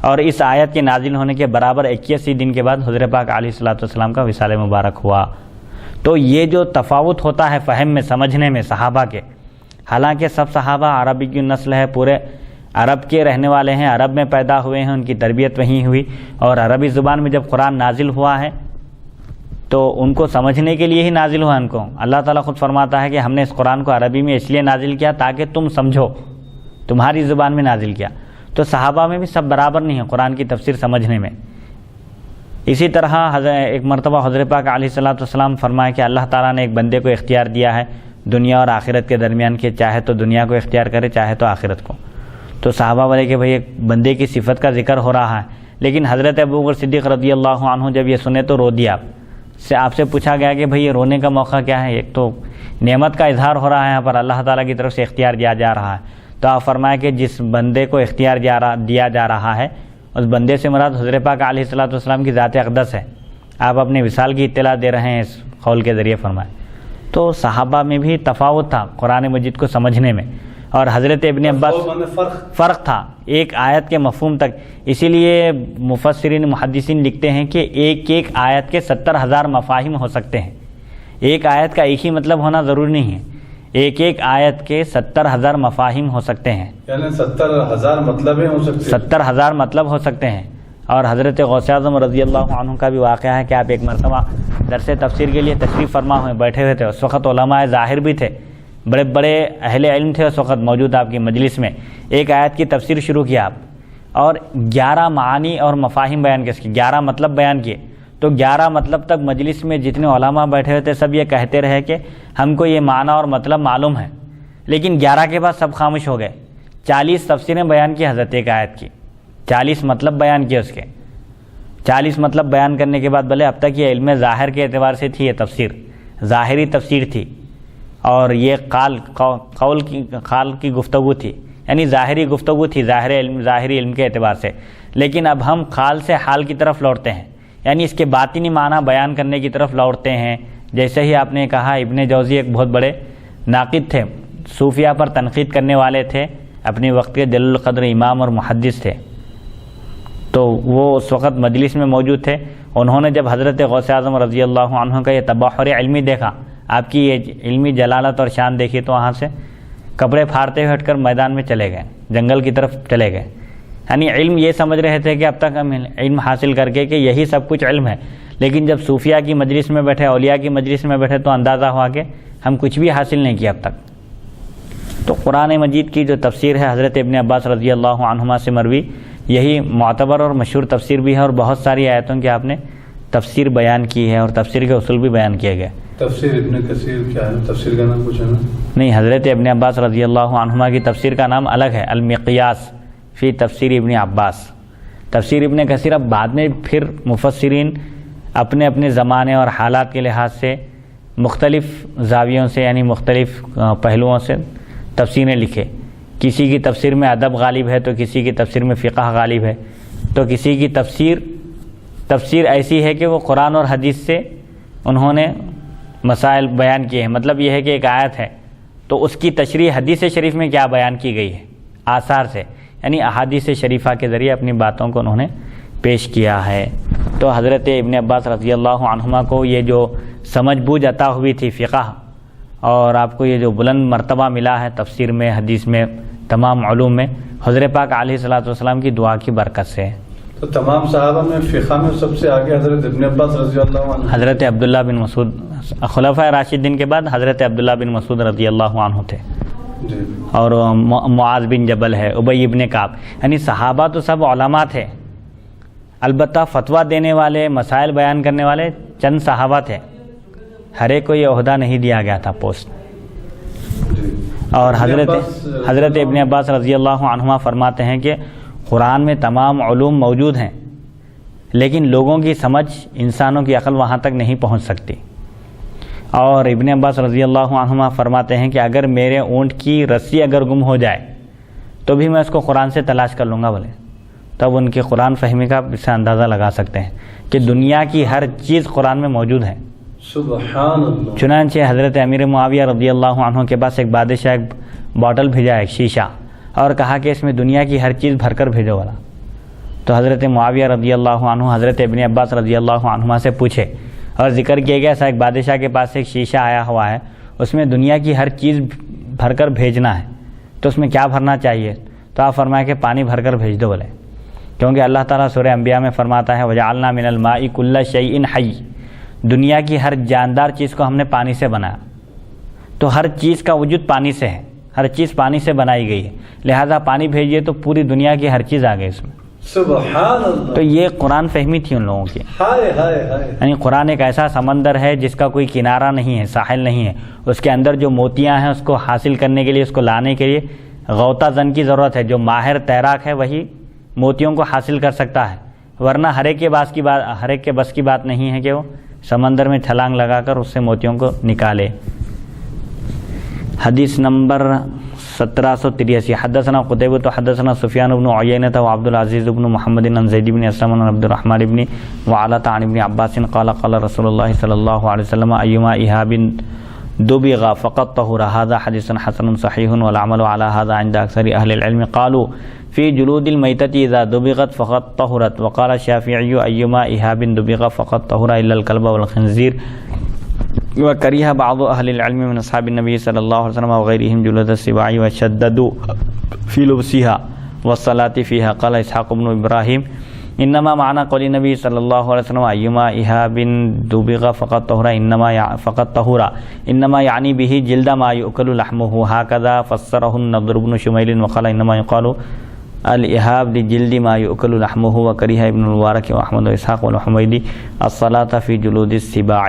اور اس آیت کے نازل ہونے کے برابر 81 دن کے بعد حضور پاک علیہ الصلوۃ والسلام کا وصال مبارک ہوا. تو یہ جو تفاوت ہوتا ہے فہم میں، سمجھنے میں صحابہ کے، حالانکہ سب صحابہ عربی کی نسل ہے، پورے عرب کے رہنے والے ہیں، عرب میں پیدا ہوئے ہیں، ان کی تربیت وہیں ہوئی، اور عربی زبان میں جب قرآن نازل ہوا ہے تو ان کو سمجھنے کے لیے ہی نازل ہوا. ان کو اللہ تعالیٰ خود فرماتا ہے کہ ہم نے اس قرآن کو عربی میں اس لیے نازل کیا تاکہ تم سمجھو، تمہاری زبان میں نازل کیا. تو صحابہ میں بھی سب برابر نہیں ہیں قرآن کی تفسیر سمجھنے میں. اسی طرح ایک مرتبہ حضرت پاک علیہ الصلوۃ والسلام فرمایا کہ اللہ تعالیٰ نے ایک بندے کو اختیار دیا ہے دنیا اور آخرت کے درمیان کہ چاہے تو دنیا کو اختیار کرے چاہے تو آخرت کو. تو صحابہ بولے کہ بھئی ایک بندے کی صفت کا ذکر ہو رہا ہے، لیکن حضرت ابوبکر صدیق رضی اللہ عنہ جب یہ سنے تو رو دیا. آپ سے پوچھا گیا کہ بھئی یہ رونے کا موقع کیا ہے؟ ایک تو نعمت کا اظہار ہو رہا ہے یہاں پر، اللہ تعالیٰ کی طرف سے اختیار دیا جا رہا ہے. تو آپ فرمایا کہ جس بندے کو اختیار دیا جا رہا ہے اس بندے سے مراد حضرت پاک علیہ الصلوۃ والسلام کی ذات اقدس ہے. آپ اپنے وصال کی اطلاع دے رہے ہیں اس قول کے ذریعے فرمائے. تو صحابہ میں بھی تفاوت تھا قرآن مجید کو سمجھنے میں، اور حضرت ابن عباس فرق تھا ایک آیت کے مفہوم تک. اسی لیے مفسرین محدثین لکھتے ہیں کہ ایک ایک آیت کے 70,000 مفاہیم ہو سکتے ہیں. ایک آیت کا ایک ہی مطلب ہونا ضروری نہیں ہے، ایک ایک آیت کے 70,000 مفاہیم ہو سکتے ہیں، یعنی 70,000 مطلب ہو سکتے ہیں، 70,000 مطلب ہو سکتے ہیں. اور حضرت غوث اعظم رضی اللہ عنہ کا بھی واقعہ ہے کہ آپ ایک مرتبہ درس تفسیر کے لیے تشریف فرما ہوئے بیٹھے ہوئے تھے. اس وقت علماء ظاہر بھی تھے، بڑے بڑے اہل علم تھے اس وقت موجود آپ کی مجلس میں. ایک آیت کی تفسیر شروع کیا آپ اور 11 معانی اور مفاہیم بیان کیے، اس کی 11 مطلب بیان کیے. تو 11 مطلب تک مجلس میں جتنے علماء بیٹھے ہوئے تھے سب یہ کہتے رہے کہ ہم کو یہ معنی اور مطلب معلوم ہے، لیکن 11 کے بعد سب خاموش ہو گئے. 40 تفسیریں بیان کی حضرت ایک آیت کی، 40 مطلب بیان کیے. اس کے 40 مطلب بیان کرنے کے بعد بھلے اب تک یہ علم ظاہر کے اعتبار سے تھی، یہ تفسیر ظاہری تفسیر تھی اور یہ قال کی گفتگو تھی، یعنی ظاہری گفتگو تھی ظاہری علم کے اعتبار سے. لیکن اب ہم قال سے حال کی طرف لوٹتے ہیں، یعنی اس کے باطنی معنی بیان کرنے کی طرف لوٹتے ہیں. جیسے ہی آپ نے کہا ابن جوزی ایک بہت بڑے ناقد تھے، صوفیہ پر تنقید کرنے والے تھے، اپنے وقت کے جلیل القدر امام اور محدث تھے. تو وہ اس وقت مجلس میں موجود تھے. انہوں نے جب حضرت غوث اعظم رضی اللہ عنہ کا یہ تبحر علمی دیکھا، آپ کی یہ علمی جلالت اور شان دیکھی، تو وہاں سے کپڑے پھاڑتے ہوئے ہٹ کر میدان میں چلے گئے، جنگل کی طرف چلے گئے. یعنی علم یہ سمجھ رہے تھے کہ اب تک ہم علم حاصل کر کے کہ یہی سب کچھ علم ہے. لیکن جب صوفیہ کی مجلس میں بیٹھے، اولیاء کی مجلس میں بیٹھے تو اندازہ ہوا کہ ہم کچھ بھی حاصل نہیں کیا اب تک. تو قرآن مجید کی جو تفسیر ہے حضرت ابن عباس رضی اللہ عنہما سے مروی، یہی معتبر اور مشہور تفسیر بھی ہے، اور بہت ساری آیتوں کی آپ نے تفسیر بیان کی ہے اور تفسیر کے اصول بھی بیان کیے گئے. تفسیر ابن کثیر کیا ہے؟ تفسیر کا نام کچھ ہے نا؟ نہیں، حضرت ابن عباس رضی اللہ عنہما کی تفسیر کا نام الگ ہے، المقیاس فی تفسیر ابن عباس. تفسیر ابن کثیر اب بعد میں پھر مفسرین اپنے اپنے زمانے اور حالات کے لحاظ سے مختلف زاویوں سے، یعنی مختلف پہلوؤں سے تفسیریں لکھے. کسی کی تفسیر میں ادب غالب ہے تو کسی کی تفسیر میں فقہ غالب ہے، تو کسی کی تفسیر ایسی ہے کہ وہ قرآن اور حدیث سے انہوں نے مسائل بیان کیے ہیں. مطلب یہ ہے کہ ایک آیت ہے تو اس کی تشریح حدیث شریف میں کیا بیان کی گئی ہے آثار سے، یعنی احادیث شریفہ کے ذریعے اپنی باتوں کو انہوں نے پیش کیا ہے. تو حضرت ابن عباس رضی اللہ عنہما کو یہ جو سمجھ بوجھ عطا ہوئی تھی فقہ، اور آپ کو یہ جو بلند مرتبہ ملا ہے تفسیر میں، حدیث میں، تمام علوم میں، حضرت پاک علیہ الصلوۃ والسلام کی دعا کی برکت سے. تو تمام صحابہ میں فقہ میں سب سے آگے حضرت ابن عباس رضی اللہ عنہ، حضرت عبداللہ بن مسعود، خلفائے راشدین کے بعد حضرت عبداللہ بن مسعود رضی اللہ عنہ تھے. جی اور معاذ بن جبل ہے، ابی ابن کعب، یعنی صحابہ تو سب علماء تھے، البتہ فتویٰ دینے والے، مسائل بیان کرنے والے چند صحابہ تھے، ہر ایک کو یہ عہدہ نہیں دیا گیا تھا، پوسٹ. جی. اور حضرت ابن عباس رضی اللہ عنہما فرماتے ہیں کہ قرآن میں تمام علوم موجود ہیں، لیکن لوگوں کی سمجھ، انسانوں کی عقل وہاں تک نہیں پہنچ سکتی. اور ابن عباس رضی اللہ عنہما فرماتے ہیں کہ اگر میرے اونٹ کی رسی اگر گم ہو جائے تو بھی میں اس کو قرآن سے تلاش کر لوں گا بولے. تب ان کی قرآن فہمی کا اس سے اندازہ لگا سکتے ہیں کہ دنیا کی ہر چیز قرآن میں موجود ہے. سبحان اللہ. چنانچہ حضرت امیر معاویہ رضی اللہ عنہ کے پاس ایک بادشاہ ایک باٹل بھیجا، ایک شیشہ، اور کہا کہ اس میں دنیا کی ہر چیز بھر کر بھیجو والا. تو حضرت معاویہ رضی اللہ عنہ حضرت ابن عباس رضی اللہ عنہما سے پوچھے اور ذکر کیا گیا ایسا ایک بادشاہ کے پاس ایک شیشہ آیا ہوا ہے، اس میں دنیا کی ہر چیز بھر کر بھیجنا ہے، تو اس میں کیا بھرنا چاہیے؟ تو آپ فرمائے کہ پانی بھر کر بھیج دو بولے، کیونکہ اللہ تعالیٰ سورہ انبیاء میں فرماتا ہے وَجَعَلْنَا مِنَ الْمَاءِ كُلَّ شَيْءٍ حَيٍّ، دنیا کی ہر جاندار چیز کو ہم نے پانی سے بنایا. تو ہر چیز کا وجود پانی سے ہے، ہر چیز پانی سے بنائی گئی ہے، لہذا پانی بھیجیے تو پوری دنیا کی ہر چیز آ گئی اس میں. سبحان اللہ. تو یہ قرآن فہمی تھی ان لوگوں کی. ہائے ہائے ہائے. یعنی قرآن ایک ایسا سمندر ہے جس کا کوئی کنارہ نہیں ہے، ساحل نہیں ہے، اس کے اندر جو موتیاں ہیں اس کو حاصل کرنے کے لیے، اس کو لانے کے لیے غوطہ زن کی ضرورت ہے. جو ماہر تیراک ہے وہی موتیوں کو حاصل کر سکتا ہے، ورنہ ہر ایک کے بس کی بات نہیں ہے کہ وہ سمندر میں چھلانگ لگا کر اس سے موتیوں کو نکالے. حدیث نمبر 1783. حدثنا قتيبة حدثنا سفيان بن عيينة وعبد العزيز بن محمد عن زيد بن أسلم عن عبد الرحمن بن وعلة عن ابن عباس قال قال رسول الله صلى الله عليه وسلم أيما إهاب دبغ فقد طهر. هذا حديث حسن صحيح والعمل على هذا عند أكثر أهل العلم. قالوا في جلود الميتة إذا دبغت فقد طهرت. وقال الشافعي أيما إهاب دبغ فقد طهر إلا الكلب والخنزير. وكره بعض أهل العلم من أصحاب النبي صلى الله عليه وسلم وغيرهم جلود السباع وشددوا في لبسها والصلاة فيها. قال إسحاق بن إبراهيم إنما معنى قول النبي صلى الله عليه وسلم أيما إهاب دبغ فقد طهر إنما يعني به جلد ما يؤكل لحمه. هكذا فسره النضر بن شميل وقال إنما يقال الإهاب لجلد ما يؤكل لحمه. وكره ابن المبارك وأحمد وإسحاق والحميدي الصلاة في جلود السباع.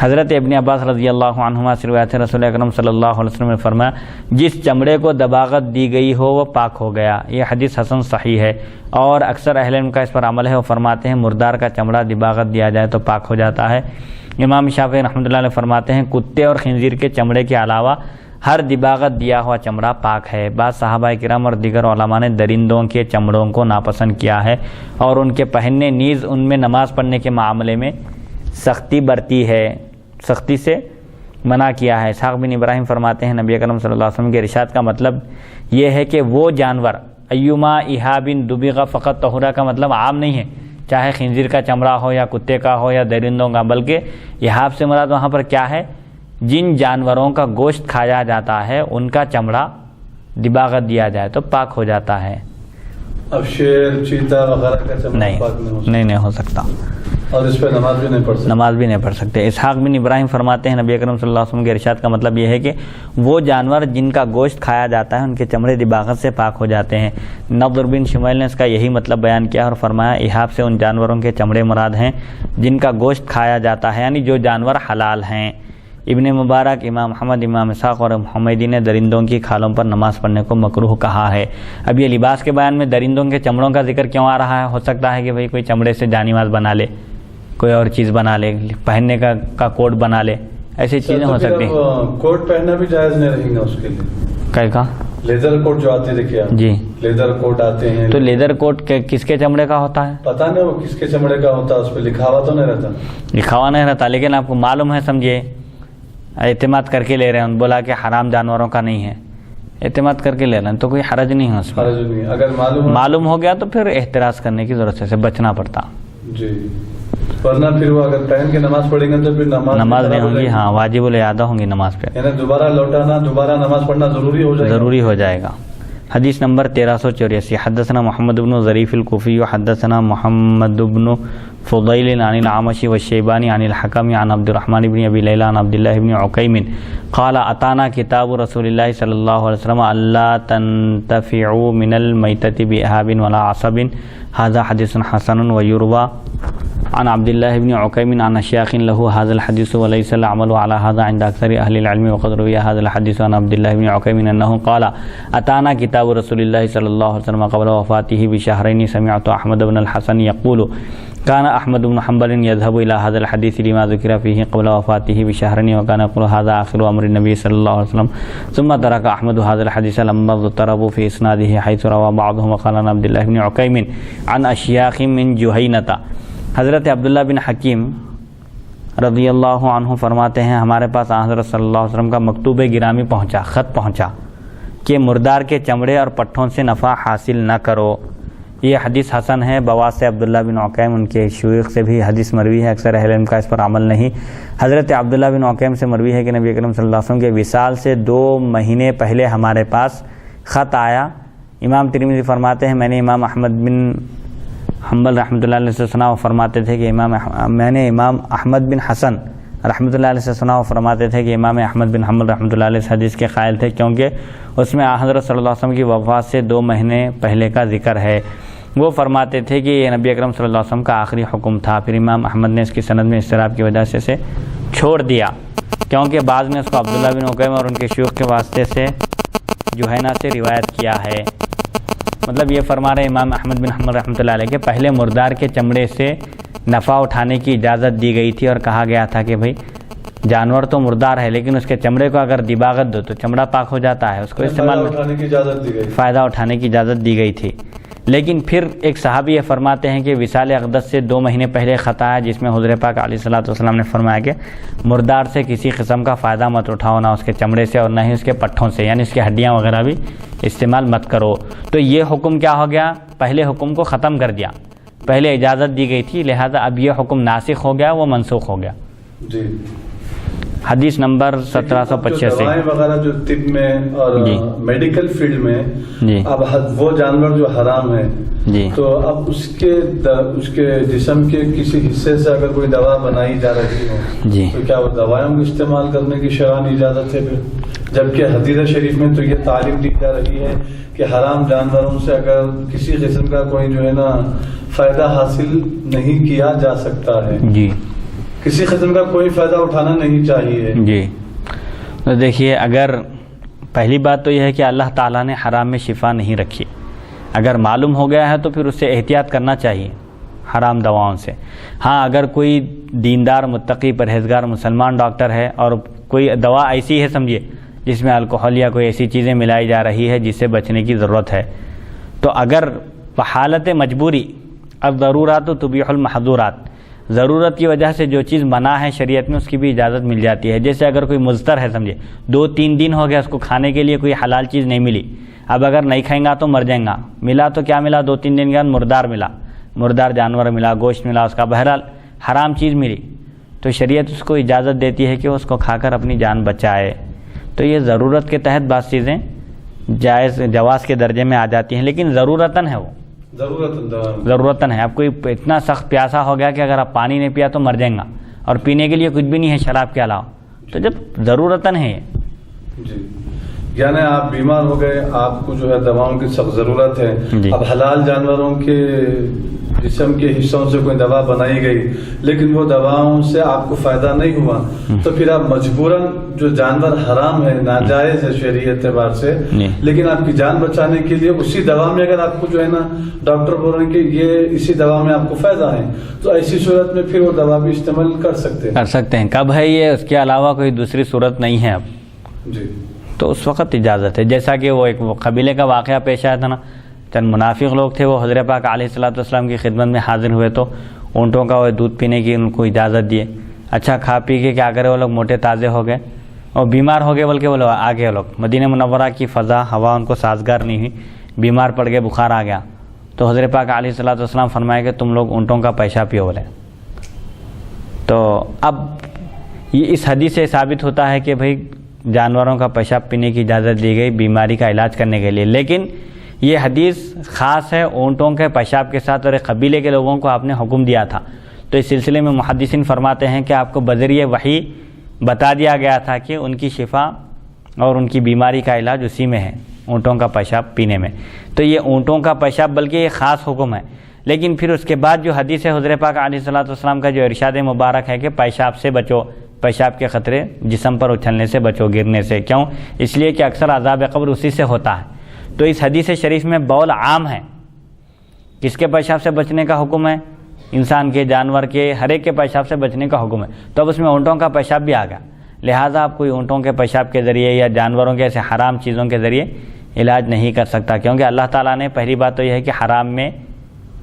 حضرت ابن عباس رضی اللہ عنہما سے روایت ہے رسول اکرم صلی اللہ علیہ وسلم نے فرمایا جس چمڑے کو دباغت دی گئی ہو وہ پاک ہو گیا. یہ حدیث حسن صحیح ہے اور اکثر اہل علم کا اس پر عمل ہے. وہ فرماتے ہیں مردار کا چمڑا دباغت دیا جائے تو پاک ہو جاتا ہے. امام شافعی رحمۃ اللہ علیہ فرماتے ہیں کتے اور خنزیر کے چمڑے کے علاوہ ہر دباغت دیا ہوا چمڑا پاک ہے. بعض صحابہ کرام اور دیگر علماء نے درندوں کے چمڑوں کو ناپسند کیا ہے اور ان کے پہننے نیز ان میں نماز پڑھنے کے معاملے میں سختی برتی ہے، سختی سے منع کیا ہے. اسحاق بن ابراہیم فرماتے ہیں نبی اکرم صلی اللہ علیہ وسلم کے ارشاد کا مطلب یہ ہے کہ وہ جانور ایما اہاب دبغ فقط طہورا کا مطلب عام نہیں ہے، چاہے خنزیر کا چمڑا ہو یا کتے کا ہو یا درندوں کا، بلکہ اہاب سے مراد وہاں پر کیا ہے، جن جانوروں کا گوشت کھایا جاتا ہے ان کا چمڑا دباغت دیا جائے تو پاک ہو جاتا ہے. اب شیر چیتا وغیرہ کا چمڑا پاک نہیں ہو سکتا اور اس پہ نماز بھی نہیں پڑھ سکتے. اسحاق بن ابراہیم فرماتے ہیں نبی اکرم صلی اللہ علیہ وسلم کے ارشاد کا مطلب یہ ہے کہ وہ جانور جن کا گوشت کھایا جاتا ہے ان کے چمڑے دباغت سے پاک ہو جاتے ہیں. نضر بن شمیل نے اس کا یہی مطلب بیان کیا اور فرمایا احاب سے ان جانوروں کے چمڑے مراد ہیں جن کا گوشت کھایا جاتا ہے، یعنی جو جانور حلال ہیں. ابن مبارک، امام محمد، امام اسحاق اور حمیدی نے درندوں کی کھالوں پر نماز پڑھنے کو مکروہ کہا ہے. اب یہ لباس کے بیان میں درندوں کے چمڑوں کا ذکر کیوں آ رہا ہے؟ ہو سکتا ہے کہ بھئی کوئی چمڑے سے جانواز بنا لے، کوئی اور چیز بنا لے، پہننے کا کوٹ بنا لے، ایسی چیزیں ہو سکتی ہیں. کوٹ پہننا بھی جائز نہیں رہیں گا اس کے لیے. کا لیدر کوٹ جو آتے دیکھیں آپ، جی لیدر کوٹ آتے ہیں، تو لیدر کوٹ کس کے چمڑے کا ہوتا ہے؟ پتہ نہیں وہ کس کے چمڑے کا ہوتا ہے، اس پہ لکھا ہوا تو نہیں رہتا. لکھا ہوا نہیں رہتا لیکن آپ کو معلوم ہے، سمجھیے اعتماد کر کے لے رہے ہیں، بولا کہ حرام جانوروں کا نہیں ہے، اعتماد کر کے لے رہے ہیں تو کوئی حرج نہیں ہے اس میں. حرج نہیں، اگر معلوم ہو گیا تو پھر احتراز کرنے کی ضرورت ہے، بچنا پڑتا. جی ورنہ پھر وہ اگر پہن کے نماز پڑھیں گے تو پھر نماز نہیں ہوں گی. ہاں واجب الاعادہ ہوں گی نماز پہ، یعنی دوبارہ لوٹانا، دوبارہ نماز پڑھنا ضروری ہو جائے گا. حدیث نمبر 1384. حدثنا محمد بن ظریف الکوفی حدثنا محمد بن فضيل عن الأعمش والشيباني عن الحكم عن عبد الرحمن بن أبي ليلى عن عبد الله بن عكيم قال أتانا كتاب رسول الله صلى الله عليه وسلم ألا تنتفعوا من الميتة بإهاب ولا عصب. هذا حديث حسن. ويروى عن عبد الله بن عكيم عن أشياخ له هذا الحديث وليس العمل على هذا عند أكثر أهل العلم. وقد روي هذا الحديث عن عبد الله بن عكيم أنه قال أتانا كتاب رسول الله صلى الله عليه وسلم قبل وفاته بشهرين. سمعت أحمد بن الحسن يقول كان أحمد بن حنبل يذهب إلى هذا الحديث لما ذكر فيه قبل وفاته بشهرين وكان يقول هذا آخر أمر النبي صلى الله عليه وسلم. ثم ترك أحمد هذا الحديث لما اضطربوا في إسناده حيث روى بعضهم وقال عن عبد الله بن عكيم عن أشياخ من جهينة. حضرت عبداللہ بن حکیم رضی اللہ عنہ فرماتے ہیں ہمارے پاس حضرت صلی اللہ علیہ وسلم کا مکتوب گرامی پہنچا، خط پہنچا کہ مردار کے چمڑے اور پٹھوں سے نفع حاصل نہ کرو. یہ حدیث حسن ہے بواسطہ عبداللہ بن عکیم. ان کے شیوخ سے بھی حدیث مروی ہے، اکثر اہل علم کا اس پر عمل نہیں. حضرت عبداللہ بن عکیم سے مروی ہے کہ نبی اکرم صلی اللہ علیہ وسلم کے وصال سے 2 مہینے پہلے ہمارے پاس خط آیا. امام ترمذی فرماتے ہیں میں نے امام احمد بن حنبل رحمۃ اللہ علیہ سے سنا، وہ فرماتے تھے کہ میں نے امام احمد بن حسن رحمۃ اللہ علیہ سے سنا، وہ فرماتے تھے کہ امام احمد بن حنبل رحمۃ اللہ علیہ حدیث کے قائل تھے کیونکہ اس میں حضرت صلی اللہ علیہ وسلم کی وفات سے 2 مہینے پہلے کا ذکر ہے. وہ فرماتے تھے کہ یہ نبی اکرم صلی اللہ علیہ وسلم کا آخری حکم تھا. پھر امام احمد نے اس کی سند میں اضطراب کی وجہ سے اسے چھوڑ دیا کیونکہ بعض نے اس کو عبداللہ بن عکیم اور ان کے شیوخ کے واسطے سے جوہینہ سے روایت کیا ہے. مطلب یہ فرما رہے امام احمد بن حنبل رحمۃ اللہ علیہ کہ پہلے مردار کے چمڑے سے نفع اٹھانے کی اجازت دی گئی تھی اور کہا گیا تھا کہ بھائی جانور تو مردار ہے لیکن اس کے چمڑے کو اگر دباغت دو تو چمڑا پاک ہو جاتا ہے، اس کو استعمال فائدہ اٹھانے کی اجازت دی گئی تھی. لیکن پھر ایک صحابی یہ فرماتے ہیں کہ وصال اقدس سے 2 مہینے پہلے خط آیا جس میں حضور پاک علیہ الصلوۃ والسلام نے فرمایا کہ مردار سے کسی قسم کا فائدہ مت اٹھاؤ، نہ اس کے چمڑے سے اور نہ ہی اس کے پٹھوں سے، یعنی اس کی ہڈیاں وغیرہ بھی استعمال مت کرو. تو یہ حکم کیا ہو گیا؟ پہلے حکم کو ختم کر دیا. پہلے اجازت دی گئی تھی لہذا اب یہ حکم ناسخ ہو گیا، وہ منسوخ ہو گیا. جی. حدیث نمبر 1785 دوائیں وغیرہ جو طب میں اور میڈیکل فیلڈ میں اب وہ جانور جو حرام ہے تو اب اس کے جسم کے کسی حصے سے اگر کوئی دوا بنائی جا رہی ہو تو کیا وہ دوائیں کو استعمال کرنے کی شرعاً اجازت ہے پھر؟ جبکہ حدیث شریف میں تو یہ تعلیم دی جا رہی ہے کہ حرام جانوروں سے اگر کسی قسم کا کوئی جو ہے نا فائدہ حاصل نہیں کیا جا سکتا ہے. جی. کسی قسم کا کوئی فائدہ اٹھانا نہیں چاہیے. جی. تو دیکھیے اگر پہلی بات تو یہ ہے کہ اللہ تعالیٰ نے حرام میں شفا نہیں رکھی. اگر معلوم ہو گیا ہے تو پھر اس سے احتیاط کرنا چاہیے حرام دواؤں سے. ہاں اگر کوئی دیندار متقی پرہیزگار مسلمان ڈاکٹر ہے اور کوئی دوا ایسی ہے سمجھیے جس میں الکحل یا کوئی ایسی چیزیں ملائی جا رہی ہے جس سے بچنے کی ضرورت ہے تو اگر بحالت مجبوری اب ضرورات تبیح المحظورات، ضرورت کی وجہ سے جو چیز منع ہے شریعت میں اس کی بھی اجازت مل جاتی ہے. جیسے اگر کوئی مضطر ہے سمجھے 2-3 دن ہو گیا اس کو کھانے کے لیے کوئی حلال چیز نہیں ملی، اب اگر نہیں کھائیں گا تو مر جائیں گا. ملا تو کیا ملا؟ 2-3 دن کے بعد مردار ملا، مردار جانور ملا، گوشت ملا اس کا، بہرحال حرام چیز ملی تو شریعت اس کو اجازت دیتی ہے کہ اس کو کھا کر اپنی جان بچائے. تو یہ ضرورت کے تحت بعض چیزیں جائز جواز کے درجے میں آ جاتی ہیں لیکن ضرورتاً ہے، وہ ضرورتاً ہے. اب کوئی اتنا سخت پیاسا ہو گیا کہ اگر آپ پانی نہیں پیا تو مر جائیں گا اور پینے کے لیے کچھ بھی نہیں ہے شراب کے علاوہ، تو جب ضرورتاً ہے جی. یعنی آپ بیمار ہو گئے، آپ کو جو ہے دواؤں کی سخت ضرورت ہے. اب حلال جانوروں کے جسم کے حصوں سے کوئی دوا بنائی گئی لیکن وہ دواؤں سے آپ کو فائدہ نہیں ہوا تو پھر آپ مجبوراً جو جانور حرام ہے ناجائز ہے شرعی اعتبار سے لیکن آپ کی جان بچانے کے لیے اسی دوا میں اگر آپ کو جو ہے نا ڈاکٹر بول رہے ہیں کہ یہ اسی دوا میں آپ کو فائدہ ہے تو ایسی صورت میں پھر وہ دوا بھی استعمال کر سکتے ہیں. کب ہے یہ؟ اس کے علاوہ کوئی دوسری صورت نہیں ہے اب جی تو اس وقت اجازت ہے. جیسا کہ وہ ایک قبیلے کا واقعہ پیش آیا تھا نا، چند منافق لوگ تھے وہ حضرت پاک علیہ الصلوۃ والسلام کی خدمت میں حاضر ہوئے تو اونٹوں کا وہ دودھ پینے کی ان کو اجازت دیے. اچھا کھا پی کے کیا کرے وہ لوگ موٹے تازے ہو گئے اور بیمار ہو گئے، بلکہ وہ لوگ آگے لوگ مدینہ منورہ کی فضا ہوا ان کو سازگار نہیں ہوئی، بیمار پڑ گئے، بخار آ گیا. تو حضرت پاک علیہ الصلوۃ والسلام فرمایا کہ تم لوگ اونٹوں کا پیشاب پیو بولے. تو اب یہ اس حدیث سے ثابت ہوتا ہے کہ بھائی جانوروں کا پیشاب پینے کی اجازت دی گئی بیماری کا علاج کرنے کے لیے، لیکن یہ حدیث خاص ہے اونٹوں کے پیشاب کے ساتھ اور ایک قبیلے کے لوگوں کو آپ نے حکم دیا تھا. تو اس سلسلے میں محدثین فرماتے ہیں کہ آپ کو بذریعہ وحی بتا دیا گیا تھا کہ ان کی شفا اور ان کی بیماری کا علاج اسی میں ہے، اونٹوں کا پیشاب پینے میں۔ تو یہ اونٹوں کا پیشاب بلکہ یہ خاص حکم ہے، لیکن پھر اس کے بعد جو حدیث حضور پاک علیہ الصلوۃ والسلام کا جو ارشاد مبارک ہے کہ پیشاب سے بچو، پیشاب کے خطرے جسم پر اچھلنے سے بچو، گرنے سے، کیوں؟ اس لیے کہ اکثر عذاب قبر اسی سے ہوتا ہے۔ تو اس حدیث شریف میں بول عام ہے، کس کے پیشاب سے بچنے کا حکم ہے؟ انسان کے، جانور کے، ہر ایک کے پیشاب سے بچنے کا حکم ہے۔ تو اب اس میں اونٹوں کا پیشاب بھی آ گیا، لہٰذا آپ کوئی اونٹوں کے پیشاب کے ذریعے یا جانوروں کے ایسے حرام چیزوں کے ذریعے علاج نہیں کر سکتا، کیونکہ اللہ تعالیٰ نے پہلی بات تو یہ ہے کہ حرام میں